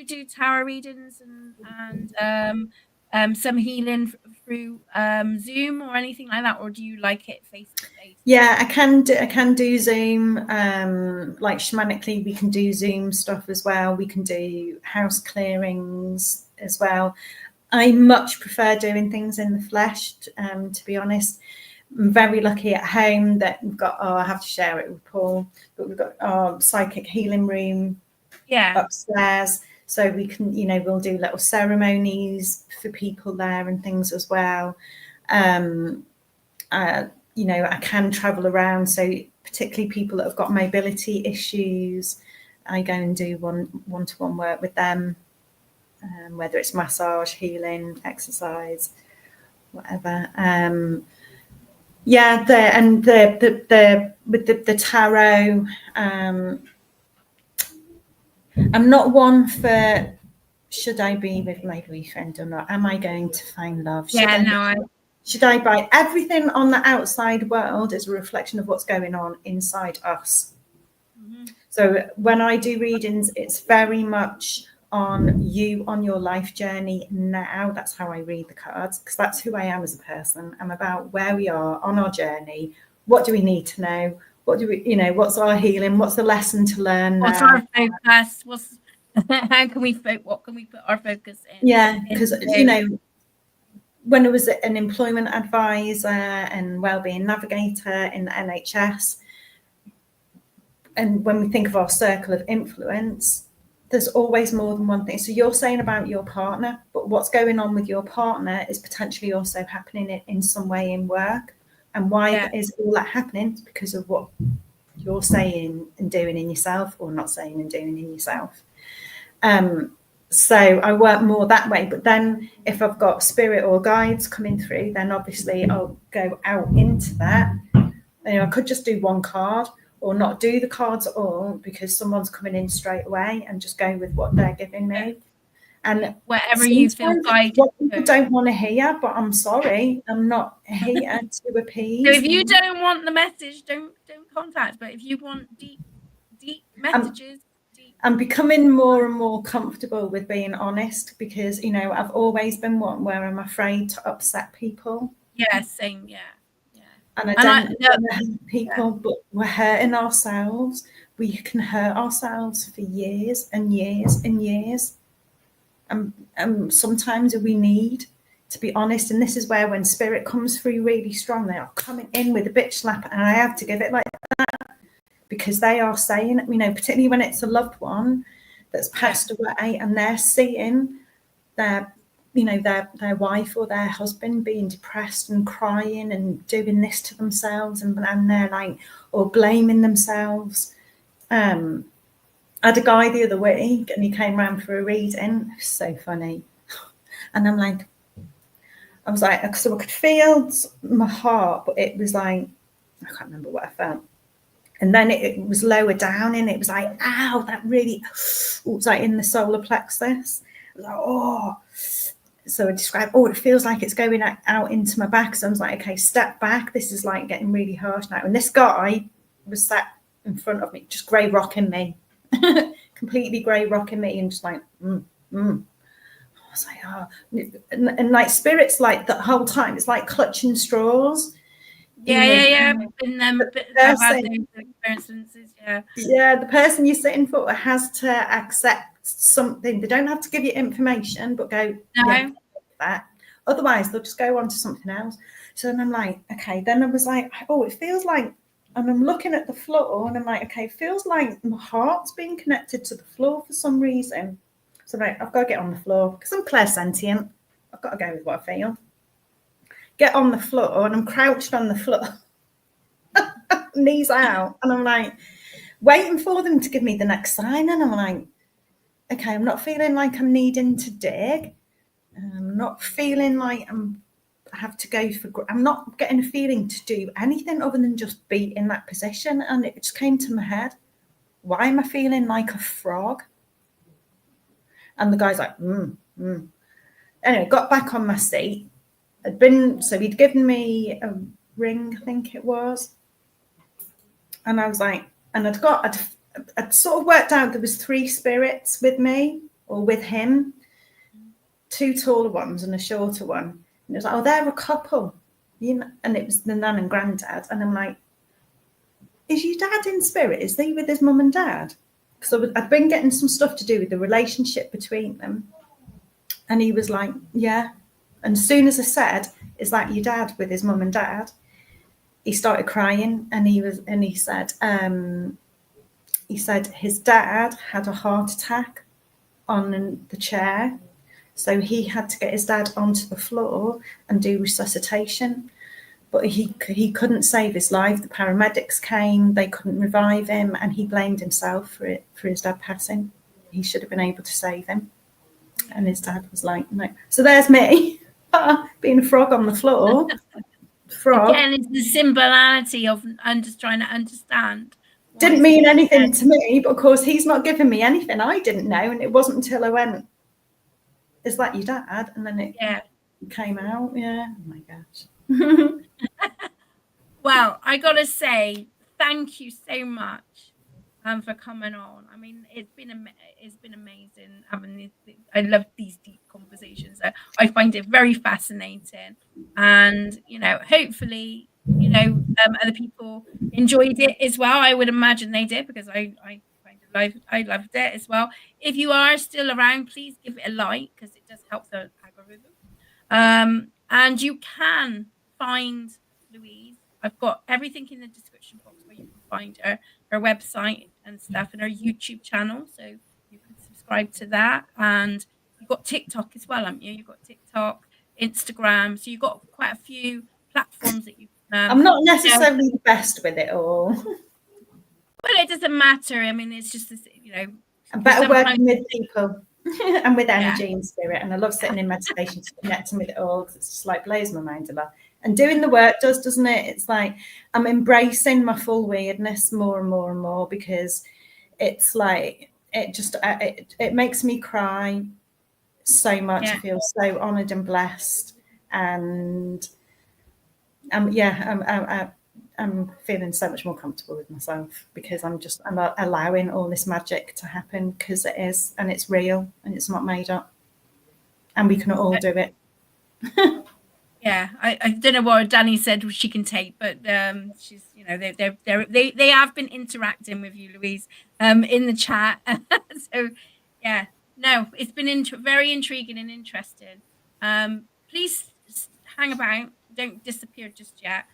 do tarot readings and some healing through Zoom or anything like that, or do you like it face to face? Yeah, I can do Zoom. Like shamanically, we can do Zoom stuff as well. We can do house clearings as well. I much prefer doing things in the flesh, to be honest. I'm very lucky at home that we've got, I have to share it with Paul, but we've got our psychic healing room upstairs. So we can, we'll do little ceremonies for people there and things as well. I can travel around. So particularly people that have got mobility issues, I go and do one-to-one work with them. Whether it's massage, healing, exercise, whatever. With the tarot, I'm not one for should I be with my boyfriend or not? Am I going to find love? Should I buy everything on the outside world is a reflection of what's going on inside us. Mm-hmm. So when I do readings, it's very much on you, on your life journey now. That's how I read the cards, because that's who I am as a person. I'm about where we are on our journey. What do we need to know? What do we, what's our healing? What's the lesson to learn? What's our focus? What can we put our focus in? Yeah, because when I was an employment advisor and wellbeing navigator in the NHS, and when we think of our circle of influence, there's always more than one thing. So you're saying about your partner, but what's going on with your partner is potentially also happening in some way in work. And why is all that happening? It's because of what you're saying and doing in yourself, or not saying and doing in yourself. So I work more that way. But then if I've got spirit or guides coming through, then obviously I'll go out into that. I could just do one card, or not do the cards at all because someone's coming in straight away, and just go with what they're giving me. And wherever you feel guided. What people don't want to hear, but I'm sorry, I'm not here to appease. So if you don't want the message, don't contact. But if you want deep messages, I'm becoming more and more comfortable with being honest, because I've always been one where I'm afraid to upset people. Yeah, same. Yeah. And I don't want to hurt people, but we're hurting ourselves. We can hurt ourselves for years and years and years. And sometimes we need to be honest. And this is where, when spirit comes through really strong, they are coming in with a bitch slap, and I have to give it like that, because they are saying, particularly when it's a loved one that's passed away, and they're seeing their wife or their husband being depressed and crying and doing this to themselves, and they're like, or blaming themselves. I had a guy the other week, and he came round for a reading. It was so funny. And I was like, so I could feel my heart, but it was like, I can't remember what I felt. And then it was lower down, and it was like, ow, that really, it was like in the solar plexus. I was like, oh. So I described, it feels like it's going out into my back. So I was like, okay, step back. This is like getting really harsh now. And this guy was sat in front of me, just grey rocking me, completely grey rocking me, and just like, I was like, oh. And like spirits, like the whole time, it's like clutching straws. Yeah. And then I've had those experiences. Yeah, the person you're sitting for has to accept something. They don't have to give you information, but go, that. Otherwise, they'll just go on to something else. So then I'm like, okay. Then I was like, it feels like, and I'm looking at the floor, and I'm like, okay, it feels like my heart's being connected to the floor for some reason. So I'm like, I've got to get on the floor, because I'm clairsentient. I've got to go with what I feel. Get on the floor, and I'm crouched on the floor, knees out, and I'm like waiting for them to give me the next sign. And I'm like, okay, I'm not feeling like I'm needing to dig. I'm not feeling like I have to go for. I'm not getting a feeling to do anything other than just be in that position. And it just came to my head, why am I feeling like a frog? And the guy's like, Anyway, got back on my seat. He'd given me a ring, I think it was. And I was like, and I'd sort of worked out there was 3 spirits with me, or with him. 2 taller ones and a shorter one. And it was like, oh, they're a couple, you know. And it was the nan and granddad. And I'm like, is your dad in spirit? Is he with his mum and dad? Because I'd been getting some stuff to do with the relationship between them. And he was like, yeah. And as soon as I said, is that your dad with his mum and dad? He started crying, and he said his dad had a heart attack on the chair, so he had to get his dad onto the floor and do resuscitation, but he couldn't save his life. The paramedics came, they couldn't revive him, and he blamed himself for his dad passing. He should have been able to save him, and his dad was like, no. So there's me being a frog on the floor. Frog. Again, it's the symbolicity of just trying to understand. Didn't mean anything to me, but of course he's not giving me anything. I didn't know, and it wasn't until I went, is that your dad? And then it came out. Yeah. Oh my gosh. Well, I gotta say, thank you so much for coming on. I mean, it's been amazing having these. I love these deep conversations. I find it very fascinating, and you know, hopefully, you know, other people enjoyed it as well. I would imagine they did, because I loved it as well. If you are still around, please give it a like, because it does help the algorithm. And you can find Louise. I've got everything in the description box where you can find her website and stuff, and her YouTube channel, so you can subscribe to that. And you've got TikTok as well, haven't you? You've got TikTok, Instagram, so you've got quite a few platforms that you can. I'm not necessarily the best with it all. Well, it doesn't matter. I mean, it's just this, you know. I'm better working with people and with energy and spirit, and I love sitting in meditation to connecting with it all, because it's just like blows my mind a lot. And doing the work does, doesn't it? It's like I'm embracing my full weirdness more and more and more, because it's like it makes me cry so much. I feel so honoured and blessed, and I'm feeling so much more comfortable with myself, because I'm allowing all this magic to happen, because it is, and it's real, and it's not made up, and we can all do it. Yeah, I don't know what Danny said she can take, but she's, you know, they have been interacting with you, Louise, in the chat. So yeah, no, it's been very intriguing and interesting. Please hang about, don't disappear just yet.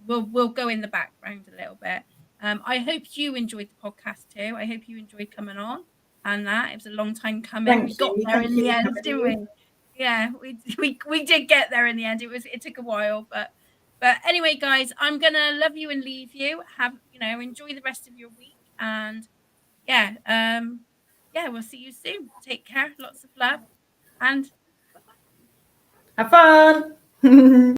We'll go in the background a little bit. I hope you enjoyed the podcast too. I hope you enjoyed coming on, and that it was a long time coming. We got there in the end, didn't we? Yeah, we did get there in the end. It took a while, but anyway, guys, I'm gonna love you and leave you. Enjoy the rest of your week, and we'll see you soon. Take care, lots of love, and bye-bye. Have fun.